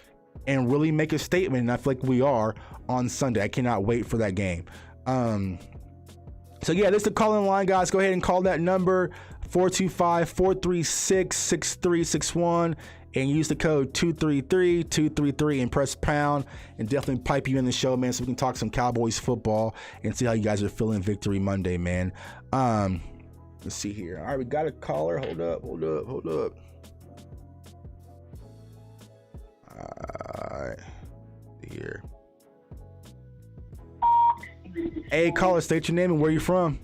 and really make a statement, and I feel like we are on Sunday. I cannot wait for that game. So yeah, this is the call-in line, guys. Go ahead and call that number, 425-436-6361, and use the code 233-233 and press pound, and definitely pipe you in the show, man, so we can talk some Cowboys football and see how you guys are feeling Victory Monday, man. Let's see here. All right, we got a caller. Hold up. Hey, caller, state your name and where you from.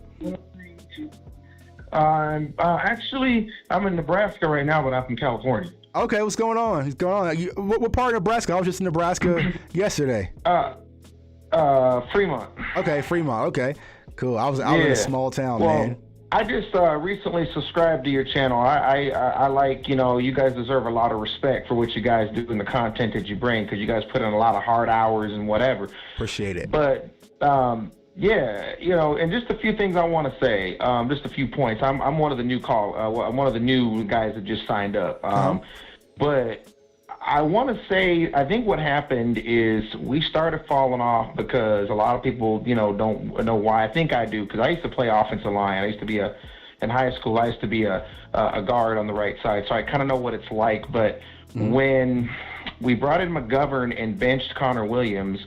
Actually, I'm in Nebraska right now, but I'm from California. Okay, what's going on? What part of Nebraska? I was just in Nebraska yesterday. Fremont. Okay, Fremont. Okay, cool. I was in a small town, man. I just recently subscribed to your channel. I like, you guys deserve a lot of respect for what you guys do and the content that you bring, because you guys put in a lot of hard hours and whatever. Appreciate it. But and just a few things I want to say. Just a few points. I'm one of the new I'm one of the new guys that just signed up. But I want to say, I think what happened is we started falling off because a lot of people, don't know why. I think I do, because I used to play offensive line. I used to be in high school, I used to be a guard on the right side, so I kind of know what it's like. But when we brought in McGovern and benched Connor Williams,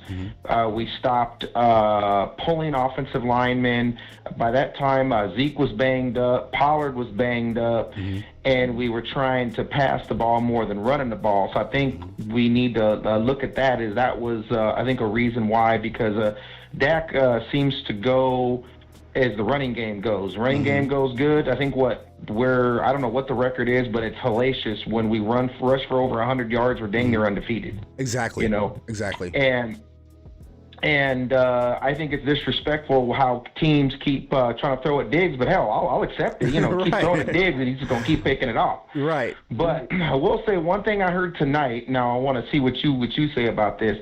we stopped pulling offensive linemen. By that time, Zeke was banged up, Pollard was banged up, and we were trying to pass the ball more than running the ball. So I think we need to look at that. That was, I think, a reason why, because Dak seems to go as the running game goes. Running game goes good. I think I don't know what the record is, but it's hellacious. When we rush for over 100 yards, we're dang near undefeated. Exactly. Exactly. And I think it's disrespectful how teams keep trying to throw at Diggs, but hell, I'll accept it. Keep throwing at Diggs, and he's just gonna keep picking it off. Right. But I will say one thing I heard tonight. Now I want to see what you say about this.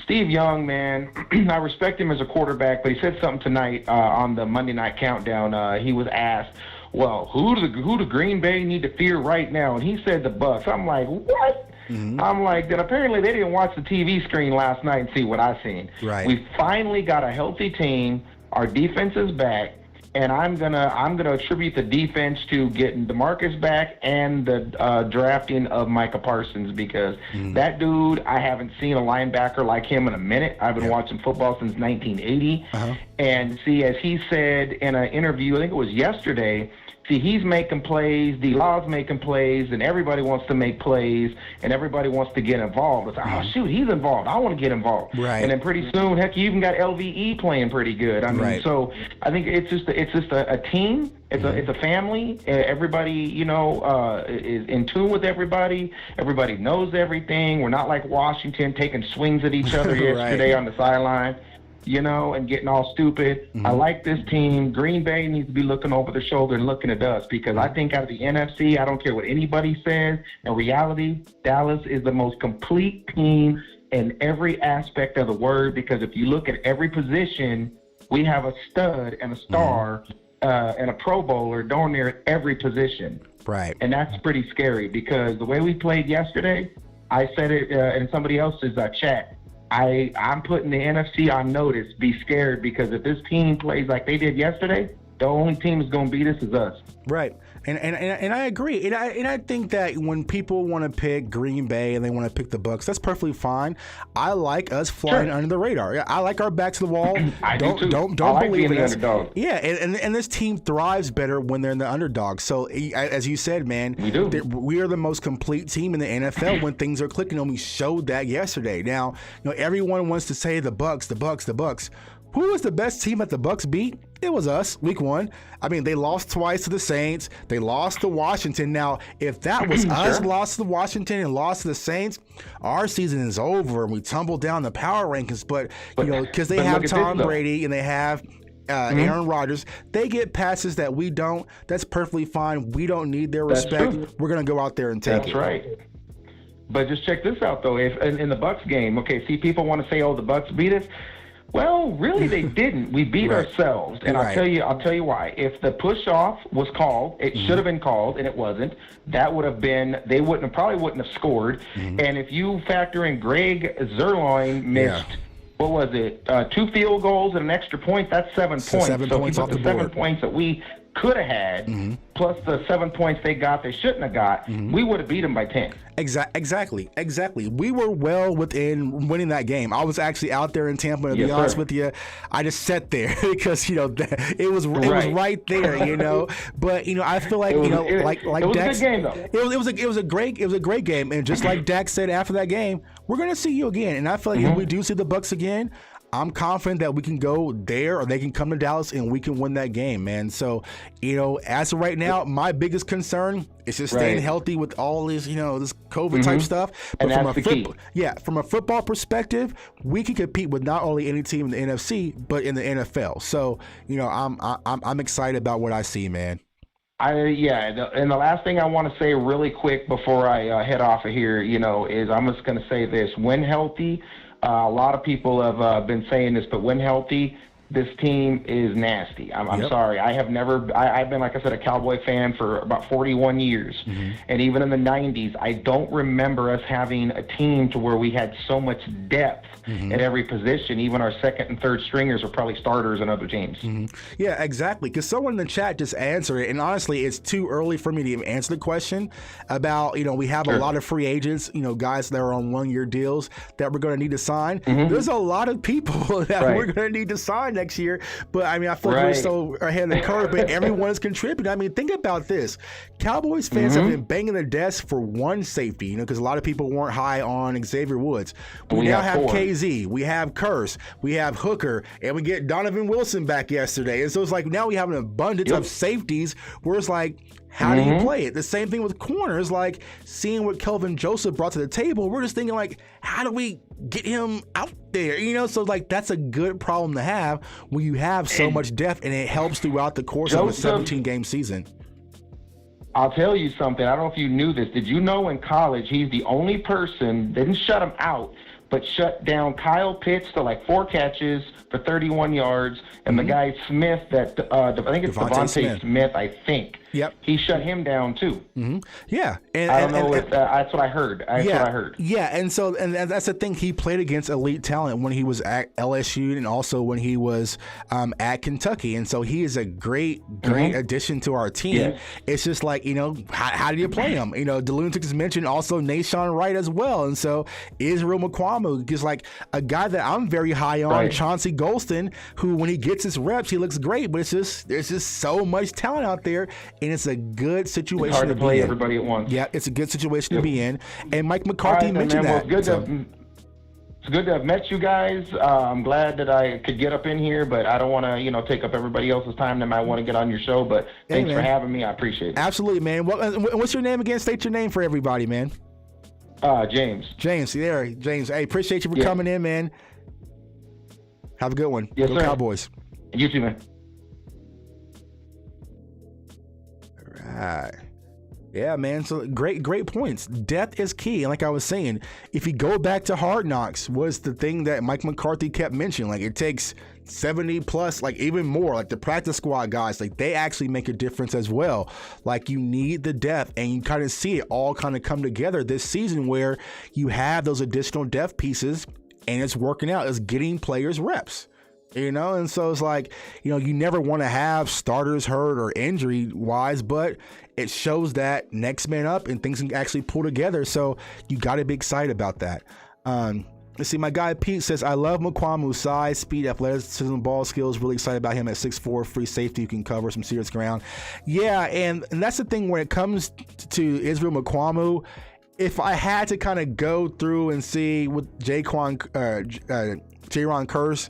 Steve Young, man, I respect him as a quarterback, but he said something tonight on the Monday Night Countdown. He was asked, well, who do Green Bay need to fear right now? And he said the Bucs. I'm like, what? I'm like, then apparently they didn't watch the TV screen last night and see what I seen. Right. We finally got a healthy team. Our defense is back, and I'm gonna attribute the defense to getting DeMarcus back and the drafting of Micah Parsons, because that dude, I haven't seen a linebacker like him in a minute. I've been watching football since 1980, and see, as he said in an interview, I think it was yesterday. See, he's making plays, D-Law's making plays, and everybody wants to make plays, and everybody wants to get involved. It's like, oh, shoot, he's involved. I want to get involved. Right. And then pretty soon, heck, you even got LVE playing pretty good. I mean, so I think it's just a team. It's a family. Everybody, is in tune with everybody. Everybody knows everything. We're not like Washington taking swings at each other yesterday on the sideline. And getting all stupid. I like this team. Green Bay needs to be looking over their shoulder and looking at us, because I think out of the NFC, I don't care what anybody says, in reality, Dallas is the most complete team in every aspect of the word, because if you look at every position, we have a stud and a star and a Pro Bowler darn near every position. Right. And that's pretty scary, because the way we played yesterday, I said it in somebody else's chat, I'm putting the NFC on notice. Be scared, because if this team plays like they did yesterday, the only team that's going to beat us is us. Right. And I agree. And I think that when people want to pick Green Bay and they want to pick the Bucs, that's perfectly fine. I like us flying under the radar. I like our back to the wall. Don't believe in us. Underdog. Yeah, and this team thrives better when they're in the underdog. So as you said, man, we are the most complete team in the NFL when things are clicking, and we showed that yesterday. Now, everyone wants to say the Bucs. Who was the best team that the Bucs beat? It was us, week 1. I mean, they lost twice to the Saints. They lost to Washington. Now, if that was us lost to Washington and lost to the Saints, our season is over and we tumble down the power rankings. But because they have Tom Brady and they have Aaron Rodgers, they get passes that we don't. That's perfectly fine. We don't need their respect. We're going to go out there and take it. That's right. But just check this out, though. If in the Bucs game, people want to say, oh, the Bucs beat us. Well, really, they didn't. We beat ourselves, and I'll tell you why. If the push off was called, it should have been called, and it wasn't. That would have been. They probably wouldn't have scored. And if you factor in Greg Zuerlein missed, what was it? 2 field goals and an extra point. That's 7 points. 7 points off the board. 7 points that we could have had, plus the 7 points they shouldn't have got, we would have beat them by 10. Exactly. We were well within winning that game. I was actually out there in Tampa, to be honest with you. I just sat there because it was right there, But I feel like like it was Dak, a good game though. It was a great game, and just like Dak said after that game, we're gonna see you again. And I feel like if we do see the Bucs again, I'm confident that we can go there or they can come to Dallas and we can win that game, man. So, as of right now, my biggest concern is just staying healthy with all this, this COVID type stuff. But from a football perspective, we can compete with not only any team in the NFC, but in the NFL. So, I'm excited about what I see, man. And the last thing I want to say really quick before I head off of here, is I'm just going to say this. When healthy, a lot of people have been saying this, but when healthy, this team is nasty. I'm sorry. I've been, like I said, a Cowboy fan for about 41 years. And even in the 90s, I don't remember us having a team to where we had so much depth at every position. Even our second and third stringers are probably starters in other teams. Yeah, exactly. Because someone in the chat just answered it. And honestly, it's too early for me to even answer the question about, we have a lot of free agents, guys that are on 1-year deals that we're going to need to sign. There's a lot of people that we're going to need to sign next year. But I feel like we're so ahead of the curve, but everyone is contributing. Think about this. Cowboys fans have been banging the desk for one safety, because a lot of people weren't high on Xavier Woods. We now have KZ, we have Curse, we have Hooker, and we get Donovan Wilson back yesterday. And so it's like now we have an abundance of safeties where it's like, how do you play it? The same thing with corners, like seeing what Kelvin Joseph brought to the table. We're just thinking like, how do we get him out there? So like that's a good problem to have when you have so much depth and it helps throughout the course of a 17-game season. I'll tell you something. I don't know if you knew this. Did you know in college he's the only person, didn't shut him out, but shut down Kyle Pitts to like 4 catches for 31 yards, and the guy Smith that I think it's Devontae Smith, I think. Yep. He shut him down too. Yeah. And I don't know if that's what I heard. That's what I heard. Yeah, and that's the thing. He played against elite talent when he was at LSU and also when he was at Kentucky. And so he is a great addition to our team. Yeah. It's just like, how do you play him? The Lunatics mentioned also Nashawn Wright as well. And so Israel McQuamu is like a guy that I'm very high on, Chauncey Golston, who when he gets his reps, he looks great, but there's just so much talent out there. And it's a good situation hard to play everybody at once. Yeah, it's a good situation to be in. And Mike McCarthy mentioned that. It's good to have met you guys. I'm glad that I could get up in here, but I don't want to, take up everybody else's time that might want to get on your show. But thanks for having me. I appreciate it. Absolutely, man. What's your name again? State your name for everybody, man. James. James. Hey, appreciate you for coming in, man. Have a good one. Yes, Go sir. Cowboys. You too, man. Right. Yeah, man. So great points. Depth is key. And like I was saying, if you go back to Hard Knocks, was the thing that Mike McCarthy kept mentioning. Like it takes 70 plus, like even more, like the practice squad guys, like they actually make a difference as well. Like you need the depth, and you kind of see it all kind of come together this season where you have those additional depth pieces and it's working out. It's getting players reps. And so it's like, you never want to have starters hurt or injury wise, but it shows that next man up and things can actually pull together. So you got to be excited about that. Let's see. My guy Pete says, I love McQuamu's size, speed, athleticism, ball skills. Really excited about him at 6'4", free safety. You can cover some serious ground. Yeah. And that's the thing when it comes to Israel McQuamu. If I had to kind of go through and see with Jayron Kearse,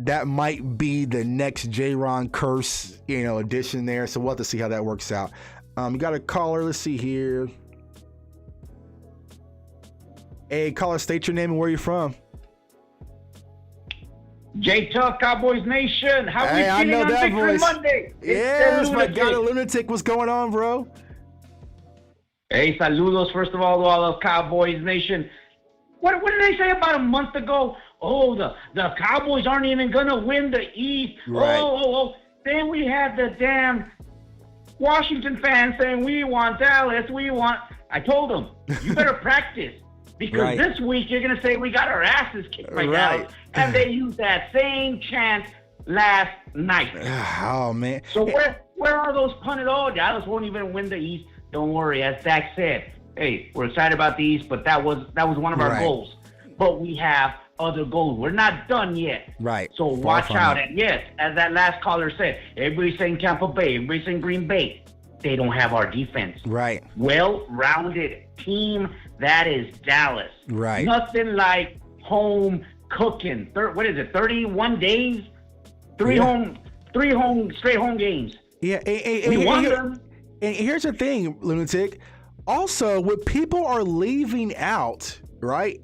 that might be the next Jayron Kearse, addition there. So we'll have to see how that works out. We got a caller. Let's see here. Hey, caller, state your name and where you're from. J-Tuck, Cowboys Nation. How hey, are we feeling on Victory voice. Monday? Yes, my guy, the Lunatic. What's going on, bro? Hey, saludos, first of all, to all of Cowboys Nation. What did they say about a month ago? Oh, the Cowboys aren't even going to win the East. Right. Oh. Then we had the damn Washington fans saying, we want Dallas, I told them, you better practice. Because this week you're going to say we got our asses kicked by Dallas. And they used that same chant last night. Oh, man. So where are those punted? Oh, Dallas won't even win the East. Don't worry, as Dak said, hey, we're excited about the East, but that was one of our goals. But we have other goals. We're not done yet. Right. So watch out. And yes, as that last caller said, everybody's saying Tampa Bay, everybody's saying Green Bay. They don't have our defense. Right. Well-rounded team, that is Dallas. Right. Nothing like home cooking. What is it? 31 days, three straight home games. Yeah, We won them. and here's the thing, Lunatic. Also, what people are leaving out, right?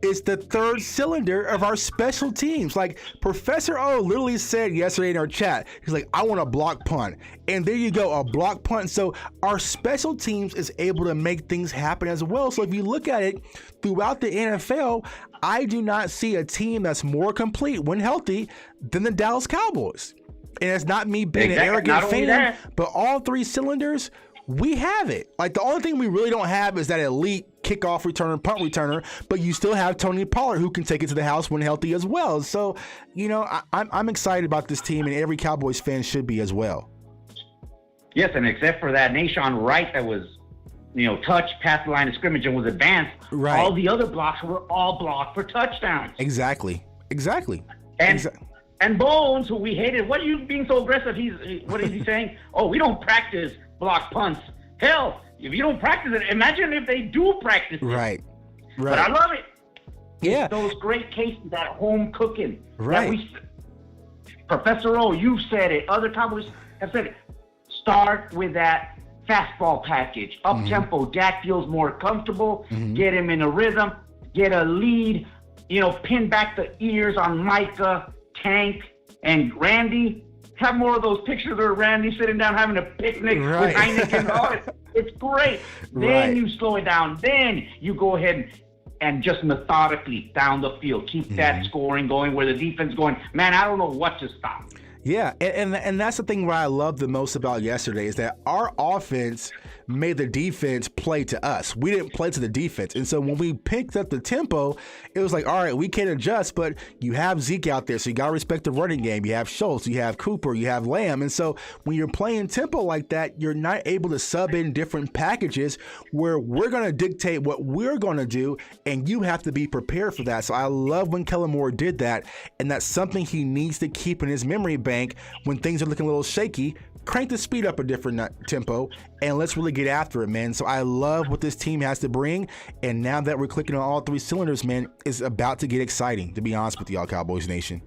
It's the third cylinder of our special teams. Like Professor O literally said yesterday in our chat, he's like, I want a block punt. And there you go, a block punt. So our special teams is able to make things happen as well. So if you look at it throughout the NFL, I do not see a team that's more complete when healthy than the Dallas Cowboys. And it's not me being an arrogant fan, but all three cylinders, we have it. Like the only thing we really don't have is that elite kickoff returner, punt returner, but you still have Tony Pollard who can take it to the house when healthy as well. So, you know, I'm excited about this team, and every Cowboys fan should be as well. Yes, and except for that Nahshon Wright that was, touched past the line of scrimmage and was advanced, right. All the other blocks were all blocked for touchdowns. Exactly. And Bones, who we hated, what are you being so aggressive? What is he saying? Oh, we don't practice block punts. Hell, if you don't practice it, imagine if they do practice it. Right. But I love it. Yeah. It's those great cases at home cooking. Right. Professor O, you've said it. Other Cowboys have said it. Start with that fastball package. Up tempo. Dak feels more comfortable. Get him in a rhythm. Get a lead. Pin back the ears on Micah, Tank, and Randy. Have more of those pictures of Randy sitting down having a picnic with Heineken. Oh, it's great. Then you slow it down. Then you go ahead and just methodically down the field. Keep that scoring going where the defense is going. Man, I don't know what to stop. Yeah, and that's the thing what I love the most about yesterday is that our offense made the defense play to us. We didn't play to the defense. And so when we picked up the tempo, it was like, all right, we can adjust, but you have Zeke out there, so you got to respect the running game. You have Schultz, you have Cooper, you have Lamb. And so when you're playing tempo like that, you're not able to sub in different packages where we're going to dictate what we're going to do, and you have to be prepared for that. So I love when Kellen Moore did that, and that's something he needs to keep in his memory bank when things are looking a little shaky. Crank the speed up a different tempo, and let's really get after it, man. So I love what this team has to bring, and now that we're clicking on all three cylinders, man, it's about to get exciting, to be honest with y'all, Cowboys Nation.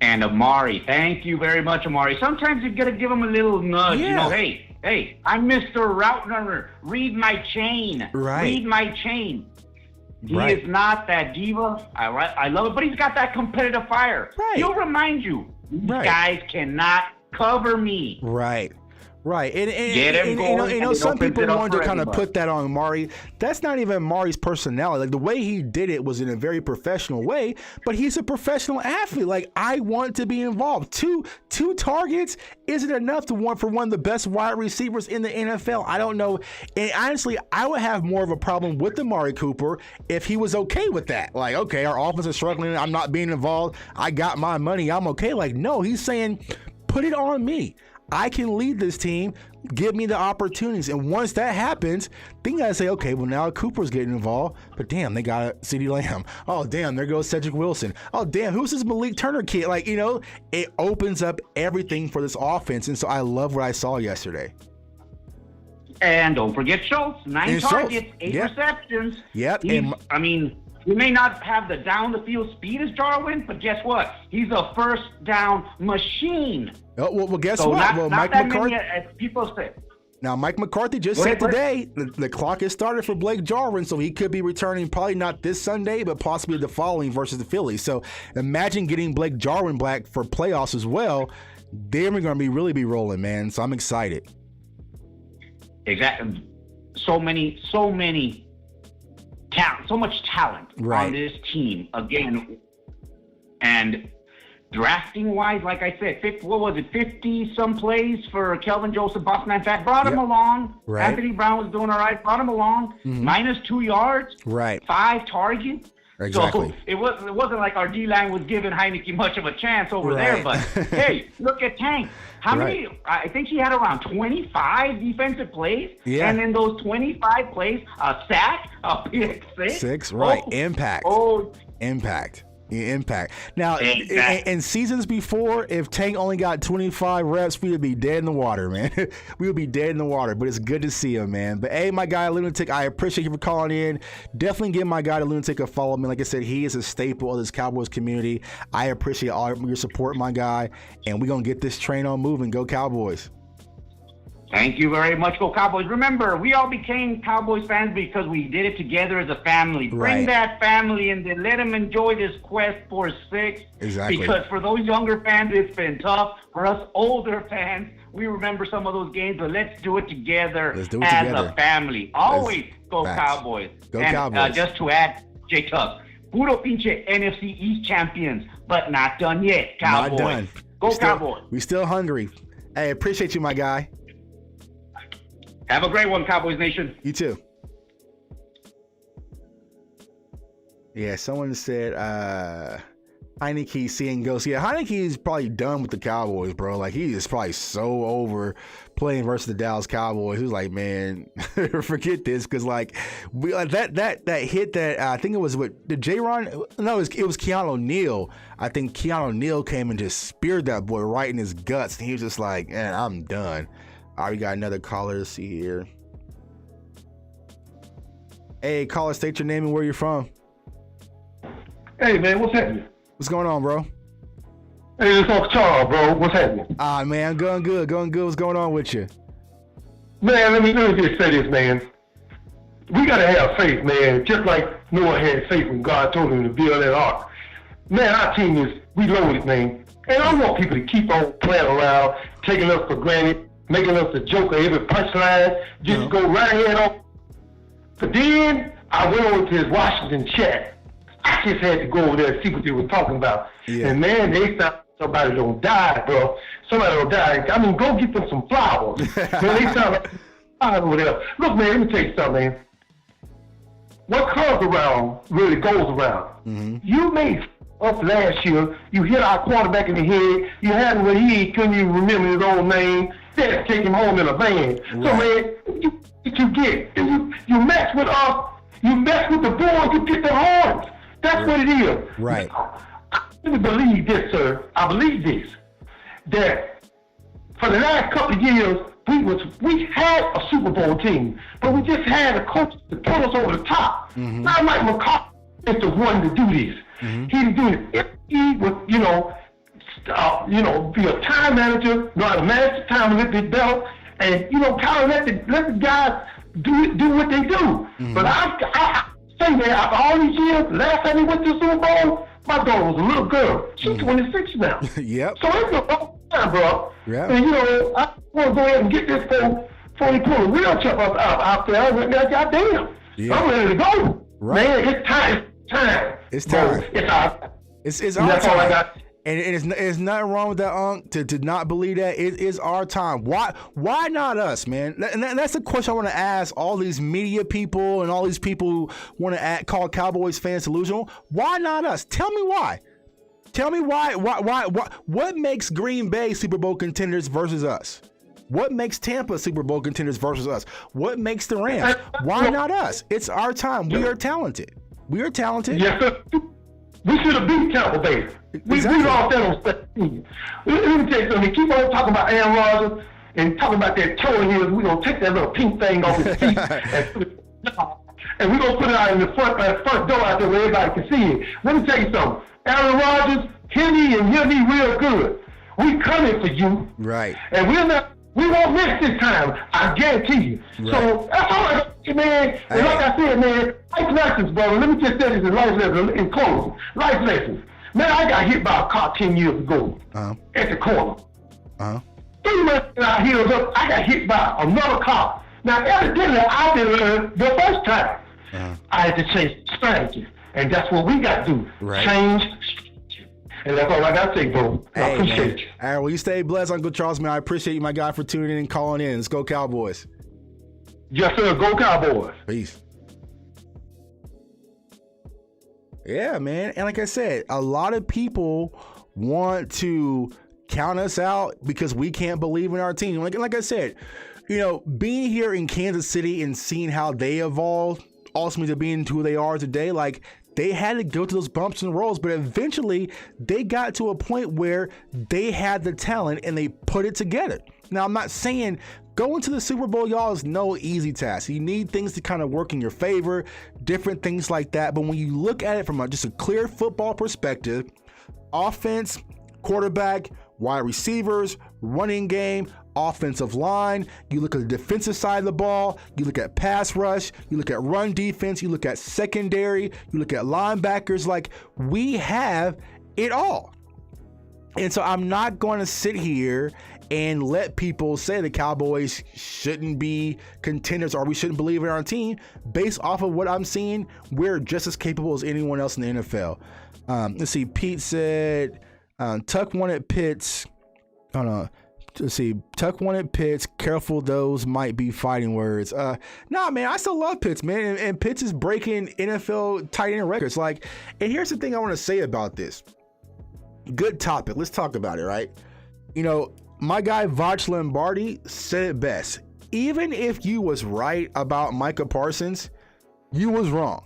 And Amari, thank you very much, Amari. Sometimes you got to give him a little nudge, hey, I'm Mr. Route Runner. Read my chain. Right. Read my chain. He is not that diva. I love it, but he's got that competitive fire. Right. He'll remind you, these guys cannot cover me. Right. And Get him going, some people wanted to kind of put that on Mari. That's not even Mari's personality. Like the way he did it was in a very professional way, but he's a professional athlete. Like I want to be involved. Two targets isn't enough for one of the best wide receivers in the NFL. I don't know. And honestly, I would have more of a problem with Amari Cooper if he was okay with that. Like, okay, our offense is struggling. I'm not being involved. I got my money. I'm okay. Like, no, he's saying, put it on me. I can lead this team. Give me the opportunities. And once that happens, then you got to say, okay, well, now Cooper's getting involved. But damn, they got CeeDee Lamb. Oh, damn, there goes Cedric Wilson. Oh, damn, who's this Malik Turner kid? Like, it opens up everything for this offense. And so I love what I saw yesterday. And don't forget Schultz. 9 targets, 8 receptions. Yep. He may not have the down-the-field speed as Jarwin, but guess what? He's a first-down machine. Oh, well, guess what? Mike McCarthy, as people say. Now, Mike McCarthy just said today the clock has started for Blake Jarwin, so he could be returning probably not this Sunday, but possibly the following versus the Phillies. So imagine getting Blake Jarwin back for playoffs as well. Then we're going to really be rolling, man. So I'm excited. Exactly. So much talent on this team again, and drafting wise, like I said, 50 some plays for Kelvin Joseph, Bossman Fat brought him along. Right. Anthony Brown was doing all right, brought him along. Minus 2 yards, 5 targets. Exactly. So it wasn't like our D-line was giving Heineke much of a chance over there, but hey, look at Tank. How many? I think he had around 25 defensive plays, and in those 25 plays, a sack, a pick six. Impact. Impact. Yeah, impact. Now, in seasons before, if Tank only got 25 reps, we would be dead in the water, man. We would be dead in the water, but it's good to see him, man. But, hey, my guy, Lunatic, I appreciate you for calling in. Definitely give my guy, Lunatic, a follow. Man, like I said, he is a staple of this Cowboys community. I appreciate all your support, my guy, and we're going to get this train on moving. Go Cowboys. Thank you very much, Go Cowboys. Remember, we all became Cowboys fans because we did it together as a family. Bring that family and then let them enjoy this quest for 6. Exactly. Because for those younger fans, it's been tough. For us older fans, we remember some of those games, but let's do it together as a family. Always go Cowboys. Go Cowboys. Just to add, J-Tuck, puro pinche NFC East champions, but not done yet, Cowboys. Not done. Go Cowboys. We still hungry. Hey, appreciate you, my guy. Have a great one, Cowboys Nation. You too. Yeah, someone said Heineke seeing ghosts. Yeah, Heineke is probably done with the Cowboys, bro. Like, he is probably so over playing versus the Dallas Cowboys. He was like, man, forget this, because like that hit that I think it was did J-Ron? No, it was Keanu O'Neal. I think Keanu O'Neal came and just speared that boy right in his guts, and he was just like, man, I'm done. All right, we got another caller to see here. Hey, caller, state your name and where you're from. Hey, man, what's happening? What's going on, bro? Hey, it's Uncle Charles, bro. What's happening? Man, I'm going good. What's going on with you? Man, let me just say this, man. We got to have faith, man. Just like Noah had faith when God told him to build that ark. Man, our team is reloaded, man. And I want people to keep on playing around, taking us for granted, making us a joke of every punchline, just go right ahead on. But then I went over to his Washington chat. I just had to go over there and see what they were talking about. Yeah. And man, they thought somebody don't die, bro. Somebody don't die. I mean, go get them some flowers. Man, they sound like over there. Look, man, let me tell you something, man. What comes around really goes around. Mm-hmm. You made us last year. You hit our quarterback in the head. You had him when he couldn't even remember his own name. They had to take him home in a van. Right. So, man, you get, you mess with us, you mess with the boys, you get the horns. That's what it is. Right. I really believe this, sir. I believe this. That for the last couple of years, we had a Super Bowl team, but we just had a coach to put us over the top. Mm-hmm. Not like McCarthy is the one to do this. Mm-hmm. He didn't do it. If he would, be a time manager, know how to manage the time a little bit better, and kind of let the guys do what they do. Mm-hmm. But I say, man, after all these years, last time he went to the Super Bowl, my daughter was a little girl. She's 26 now. Yep. So it's a long time, bro. Yeah. And I want to go ahead and get this before he pull a real chip up out there. I went there, goddamn. Yeah. I'm ready to go. Right. Man, it's time. It's time. It's our It's our time. All I got. And it's nothing wrong with that, Unc, to not believe that. It is our time. Why not us, man? And that's the question I want to ask all these media people and all these people who want to call Cowboys fans delusional. Why not us? Tell me why. Tell me why. What makes Green Bay Super Bowl contenders versus us? What makes Tampa Super Bowl contenders versus us? What makes the Rams? Why not us? It's our time. We are talented. Yes, sir. We should have beat Tampa Bay. We lost that on 17. Let me tell you something. Keep on talking about Aaron Rodgers and talking about that toe in here. We're going to take that little pink thing off his feet and we're going to put it out in the front door out there where everybody can see it. Let me tell you something. Aaron Rodgers, hear me real good. We coming for you. Right. And we won't miss this time. I guarantee you. Right. So that's all I got, man. And like I said, man, life lessons, brother. Let me just say this in life lessons, in closing. Life lessons. Man, I got hit by a car 10 years ago at the corner. 3 months after I healed up, I got hit by another car. Now, evidently, I didn't learn the first time. I had to change strategy. And that's what we got to do. Right. Change strategy. And that's all I got to say, bro. I appreciate you. All right, well, you stay blessed, Uncle Charles, man. I appreciate you, my guy, for tuning in and calling in. Let's go Cowboys. Yes, sir. Go Cowboys. Peace. Yeah, man. And like I said, a lot of people want to count us out because we can't believe in our team. Like I said, being here in Kansas City and seeing how they evolved ultimately to being who they are today, like, they had to go through those bumps and rolls, but eventually they got to a point where they had the talent and they put it together. Now, I'm not saying going to the Super Bowl, y'all, is no easy task. You need things to kind of work in your favor, different things like that. But when you look at it from just a clear football perspective, offense, quarterback, wide receivers, running game, offensive line, you look at the defensive side of the ball, you look at pass rush, you look at run defense, you look at secondary, you look at linebackers, like we have it all. And so I'm not going to sit here and let people say the Cowboys shouldn't be contenders or we shouldn't believe in our team. Based off of what I'm seeing, we're just as capable as anyone else in the NFL. Let's see, Pete said, Tuck wanted Pitts. Oh no. Let's see, Tuck wanted Pitts. Careful, those might be fighting words. Nah, man, I still love Pitts, man. And Pitts is breaking NFL tight end records. Like, and here's the thing I want to say about this. Good topic. Let's talk about it, right? You know, my guy Vach Lombardi said it best. Even if you was right about Micah Parsons, you was wrong,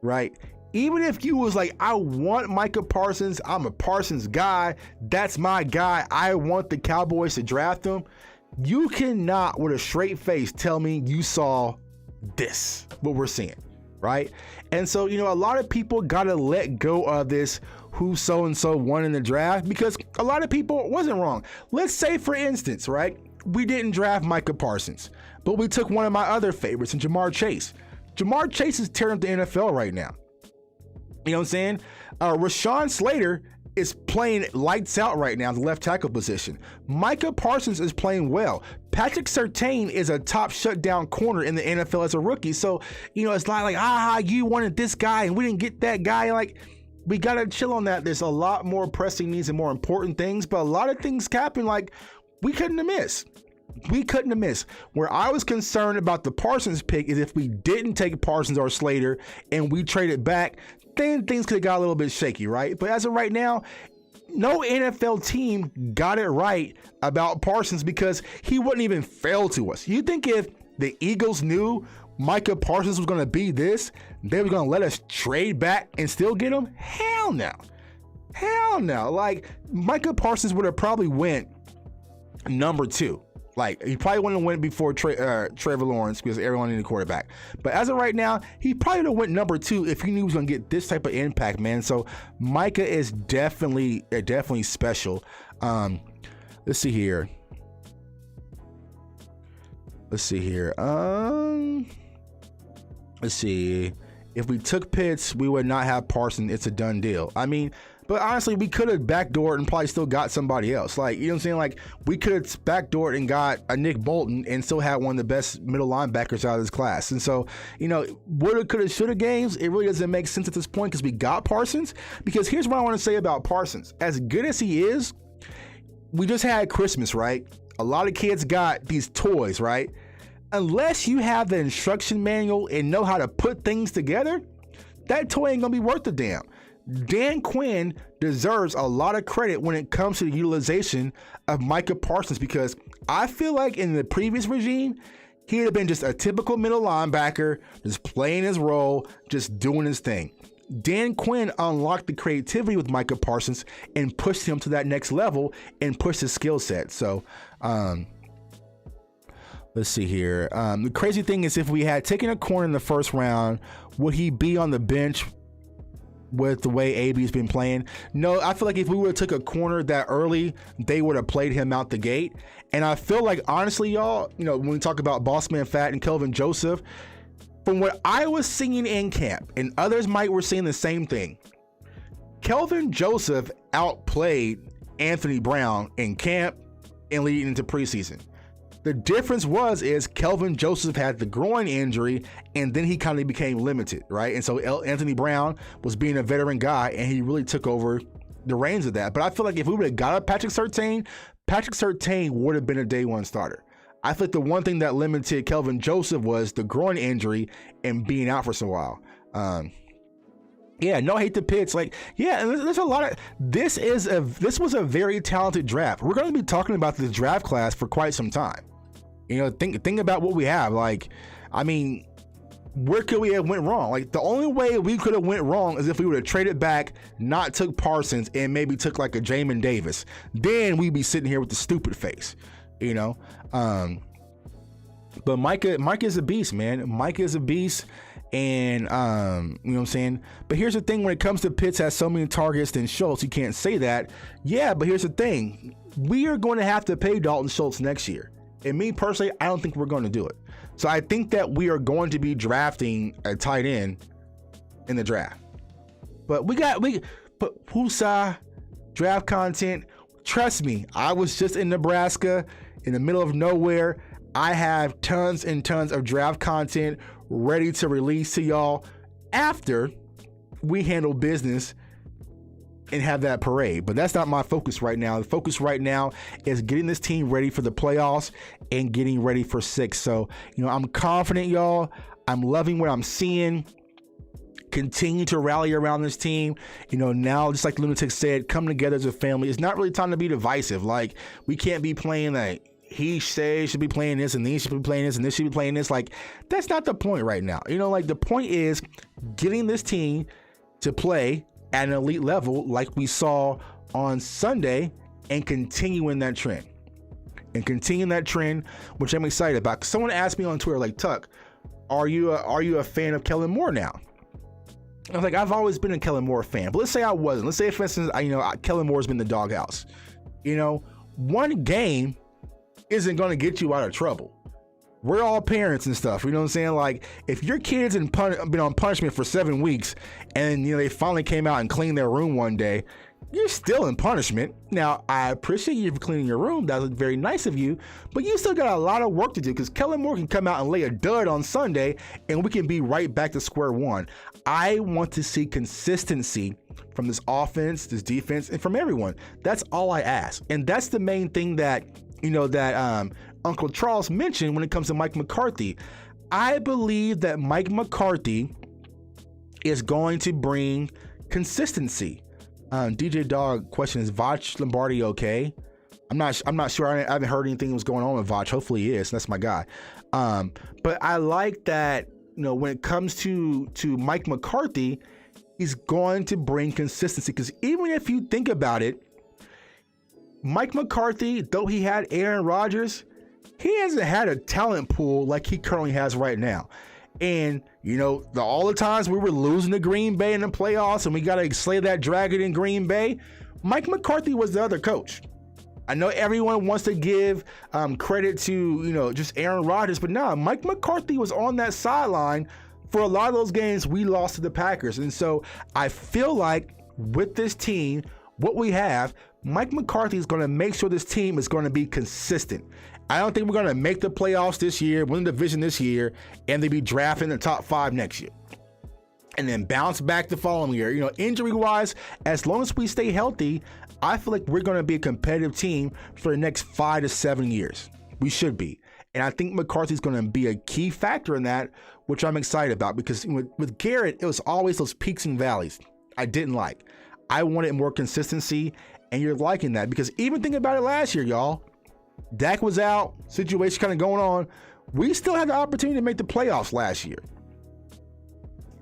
right? Even if you was like, I want Micah Parsons, I'm a Parsons guy, that's my guy, I want the Cowboys to draft him, you cannot with a straight face tell me you saw this, what we're seeing, right? And so, you know, a lot of people gotta let go of this who so-and-so won in the draft, because a lot of people wasn't wrong. Let's say, for instance, right, we didn't draft Micah Parsons, but we took one of my other favorites in Jamar Chase. Jamar Chase is tearing up the NFL right now. You know what I'm saying? Rashawn Slater is playing lights out right now in the left tackle position. Micah Parsons is playing well. Patrick Surtain is a top shutdown corner in the NFL as a rookie. So, you know, it's not like, you wanted this guy and we didn't get that guy. Like, we got to chill on that. There's a lot more pressing needs and more important things, but a lot of things happen. Like, we couldn't have missed. We couldn't have missed. Where I was concerned about the Parsons pick is if we didn't take Parsons or Slater and we traded back, then things could have got a little bit shaky, right? But as of right now, no NFL team got it right about Parsons because he wouldn't even fail to us. You think if the Eagles knew Micah Parsons was going to be this, they were going to let us trade back and still get him? Hell no. Hell no. Like, Micah Parsons would have probably went number 2. Like, he probably wouldn't have went before Trevor Lawrence because everyone needed a quarterback. But as of right now, he probably would have went number 2 if he knew he was going to get this type of impact, man. So Micah is definitely special. Let's see here. Let's see. If we took Pitts, we would not have Parsons. It's a done deal. I mean, but honestly, we could have backdoored and probably still got somebody else. Like, you know what I'm saying? Like, we could have backdoored and got a Nick Bolton and still had one of the best middle linebackers out of this class. And so, you know, woulda, coulda, shoulda games, it really doesn't make sense at this point because we got Parsons. Because here's what I want to say about Parsons. As good as he is, we just had Christmas, right? A lot of kids got these toys, right? Unless you have the instruction manual and know how to put things together, that toy ain't gonna be worth a damn. Dan Quinn deserves a lot of credit when it comes to the utilization of Micah Parsons because I feel like in the previous regime, he'd have been just a typical middle linebacker, just playing his role, just doing his thing. Dan Quinn unlocked the creativity with Micah Parsons and pushed him to that next level and pushed his skill set. So, let's see here. The crazy thing is if we had taken a corner in the first round, would he be on the bench with the way AB's been playing? No, I feel like if we would have took a corner that early, they would have played him out the gate. And I feel like, honestly, y'all, you know, when we talk about Bossman Fat and Kelvin Joseph, from what I was seeing in camp, and others were saying the same thing, Kelvin Joseph outplayed Anthony Brown in camp and leading into preseason. The difference is Kelvin Joseph had the groin injury and then he kind of became limited, right? And so Anthony Brown was being a veteran guy and he really took over the reins of that. But I feel like if we would have got a Patrick Surtain would have been a day one starter. I feel like the one thing that limited Kelvin Joseph was the groin injury and being out for so while. Yeah, no hate to Pitts. Like, yeah, and there's a lot of this was a very talented draft. We're going to be talking about this draft class for quite some time. You know, think about what we have. Like, I mean, where could we have went wrong? Like, the only way we could have went wrong is if we would have traded back, not took Parsons, and maybe took like a Jamin Davis. Then we'd be sitting here with the stupid face, you know? But Micah is a beast, man. Micah is a beast. And, you know what I'm saying? But here's the thing, when it comes to Pitts has so many targets than Schultz, you can't say that. Yeah, but here's the thing. We are going to have to pay Dalton Schultz next year. And me personally, I don't think we're going to do it. So I think that we are going to be drafting a tight end in the draft. But but Wusa, draft content. Trust me, I was just in Nebraska, in the middle of nowhere. I have tons and tons of draft content ready to release to y'all after we handle business and have that parade. But that's not my focus right now. The focus right now is getting this team ready for the playoffs and getting ready for 6. So, you know, I'm confident, y'all. I'm loving what I'm seeing. Continue to rally around this team. You know, now, just like Lunatic said, come together as a family. It's not really time to be divisive. Like, we can't be playing like he says should be playing this, and these should be playing this, and this should be playing this. Like, that's not the point right now. You know, like, the point is getting this team to play at an elite level like we saw on Sunday and continuing that trend. Which I'm excited about. 'Cause someone asked me on Twitter, like, Tuck, are you a fan of Kellen Moore now? I was like, I've always been a Kellen Moore fan. But let's say I wasn't. Let's say, for instance, Kellen Moore's been the doghouse. You know, one game isn't going to get you out of trouble. We're all parents and stuff. You know what I'm saying? Like, if your kids been on punishment for 7 weeks and, you know, they finally came out and cleaned their room one day, you're still in punishment. Now, I appreciate you for cleaning your room. That was very nice of you. But you still got a lot of work to do, because Kellen Moore can come out and lay a dud on Sunday and we can be right back to square one. I want to see consistency from this offense, this defense, and from everyone. That's all I ask. And that's the main thing that, you know, that Uncle Charles mentioned when it comes to Mike McCarthy. I believe that Mike McCarthy is going to bring consistency. DJ Dog question is Vach Lombardi okay? I'm not sure. I haven't heard anything that was going on with Vach. Hopefully he is. That's my guy. But I like that, you know, when it comes to Mike McCarthy, he's going to bring consistency. Because even if you think about it, Mike McCarthy, though he had Aaron Rodgers, he hasn't had a talent pool like he currently has right now. And, you know, all the times we were losing to Green Bay in the playoffs and we got to slay that dragon in Green Bay, Mike McCarthy was the other coach. I know everyone wants to give credit to, you know, just Aaron Rodgers, but no, Mike McCarthy was on that sideline for a lot of those games we lost to the Packers. And so I feel like with this team, what we have, Mike McCarthy is going to make sure this team is going to be consistent. I don't think we're going to make the playoffs this year, win the division this year, and they be drafting the top 5 next year. And then bounce back the following year. You know, injury-wise, as long as we stay healthy, I feel like we're going to be a competitive team for the next 5 to 7 years. We should be. And I think McCarthy's going to be a key factor in that, which I'm excited about. Because with Garrett, it was always those peaks and valleys I didn't like. I wanted more consistency, and you're liking that. Because even think about it last year, y'all. Dak was out, situation kind of going on. We still had the opportunity to make the playoffs last year.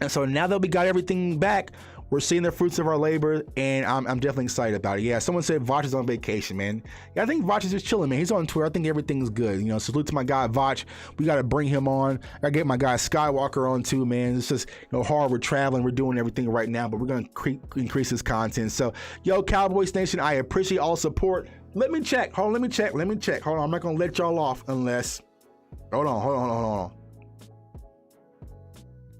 And so now that we got everything back, we're seeing the fruits of our labor, and I'm definitely excited about it. Yeah, someone said Vach is on vacation, man. Yeah, I think Vach is just chilling, man. He's on Twitter. I think everything's good. You know, salute to my guy Vach. We got to bring him on. I got to get my guy Skywalker on too, man. It's just, you know, hard. We're traveling. We're doing everything right now, but we're going to increase this content. So, yo, Cowboys Nation, I appreciate all support. Let me check. Hold on, let me check. Hold on, I'm not going to let y'all off unless... Hold on.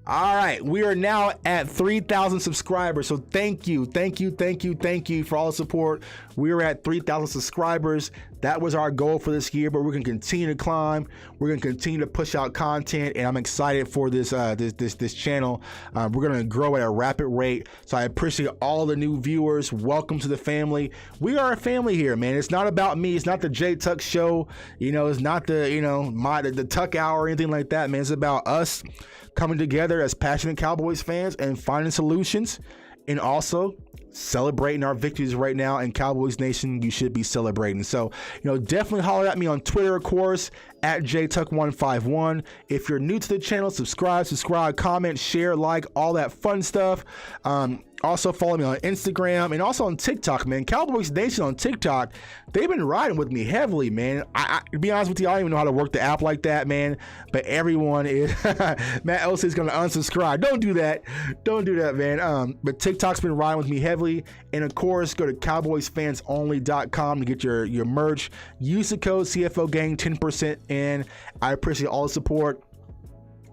All right, we are now at 3,000 subscribers. So thank you for all the support. We're at 3,000 subscribers. That was our goal for this year, but we're gonna continue to climb. We're gonna continue to push out content, and I'm excited for this this channel. We're gonna grow at a rapid rate. So I appreciate all the new viewers. Welcome to the family. We are a family here, man. It's not about me. It's not the J Tuck Show. You know, it's not the the Tuck Hour or anything like that, man. It's about us coming together as passionate Cowboys fans and finding solutions, and also celebrating our victories right now, and Cowboys Nation, you should be celebrating. So, definitely holler at me on Twitter, of course, at jtuck151. If you're new to the channel, subscribe, comment, share, like, all that fun stuff. Also follow me on Instagram and also on TikTok, man. Cowboys Nation on TikTok, they've been riding with me heavily, man. I to be honest with you, I don't even know how to work the app like that, man. But everyone is Matt Elsie is gonna unsubscribe. Don't do that, man. But TikTok's been riding with me heavily. And of course, go to cowboysfansonly.com to get your merch. Use the code CFO Gang 10% in. I appreciate all the support.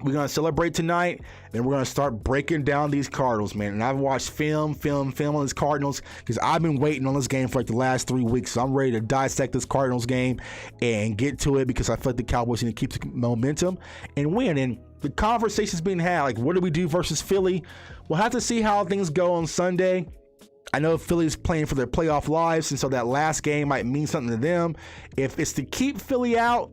We're going to celebrate tonight, and we're going to start breaking down these Cardinals, man. And I've watched film on these Cardinals because I've been waiting on this game for like the last 3 weeks. So I'm ready to dissect this Cardinals game and get to it because I feel like the Cowboys need to keep the momentum and win. And the conversation's being had, like, what do we do versus Philly? We'll have to see how things go on Sunday. I know Philly's playing for their playoff lives, and so that last game might mean something to them. If it's to keep Philly out,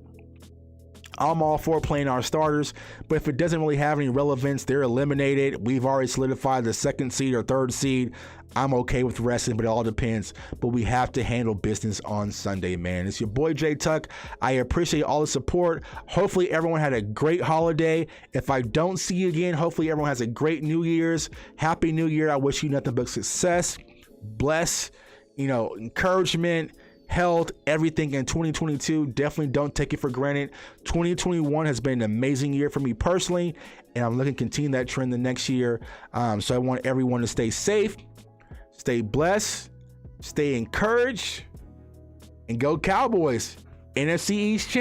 I'm all for playing our starters, but if it doesn't really have any relevance, they're eliminated. We've already solidified the 2nd seed or 3rd seed. I'm okay with resting, but it all depends. But we have to handle business on Sunday, man. It's your boy J Tuck. I appreciate all the support. Hopefully everyone had a great holiday. If I don't see you again, hopefully everyone has a great New Year's. Happy New Year. I wish you nothing but success, bless, encouragement, health, everything in 2022. Definitely don't take it for granted. 2021 has been an amazing year for me personally, and I'm looking to continue that trend the next year. So I want everyone to stay safe, stay blessed, stay encouraged, and go Cowboys. NFC East champ.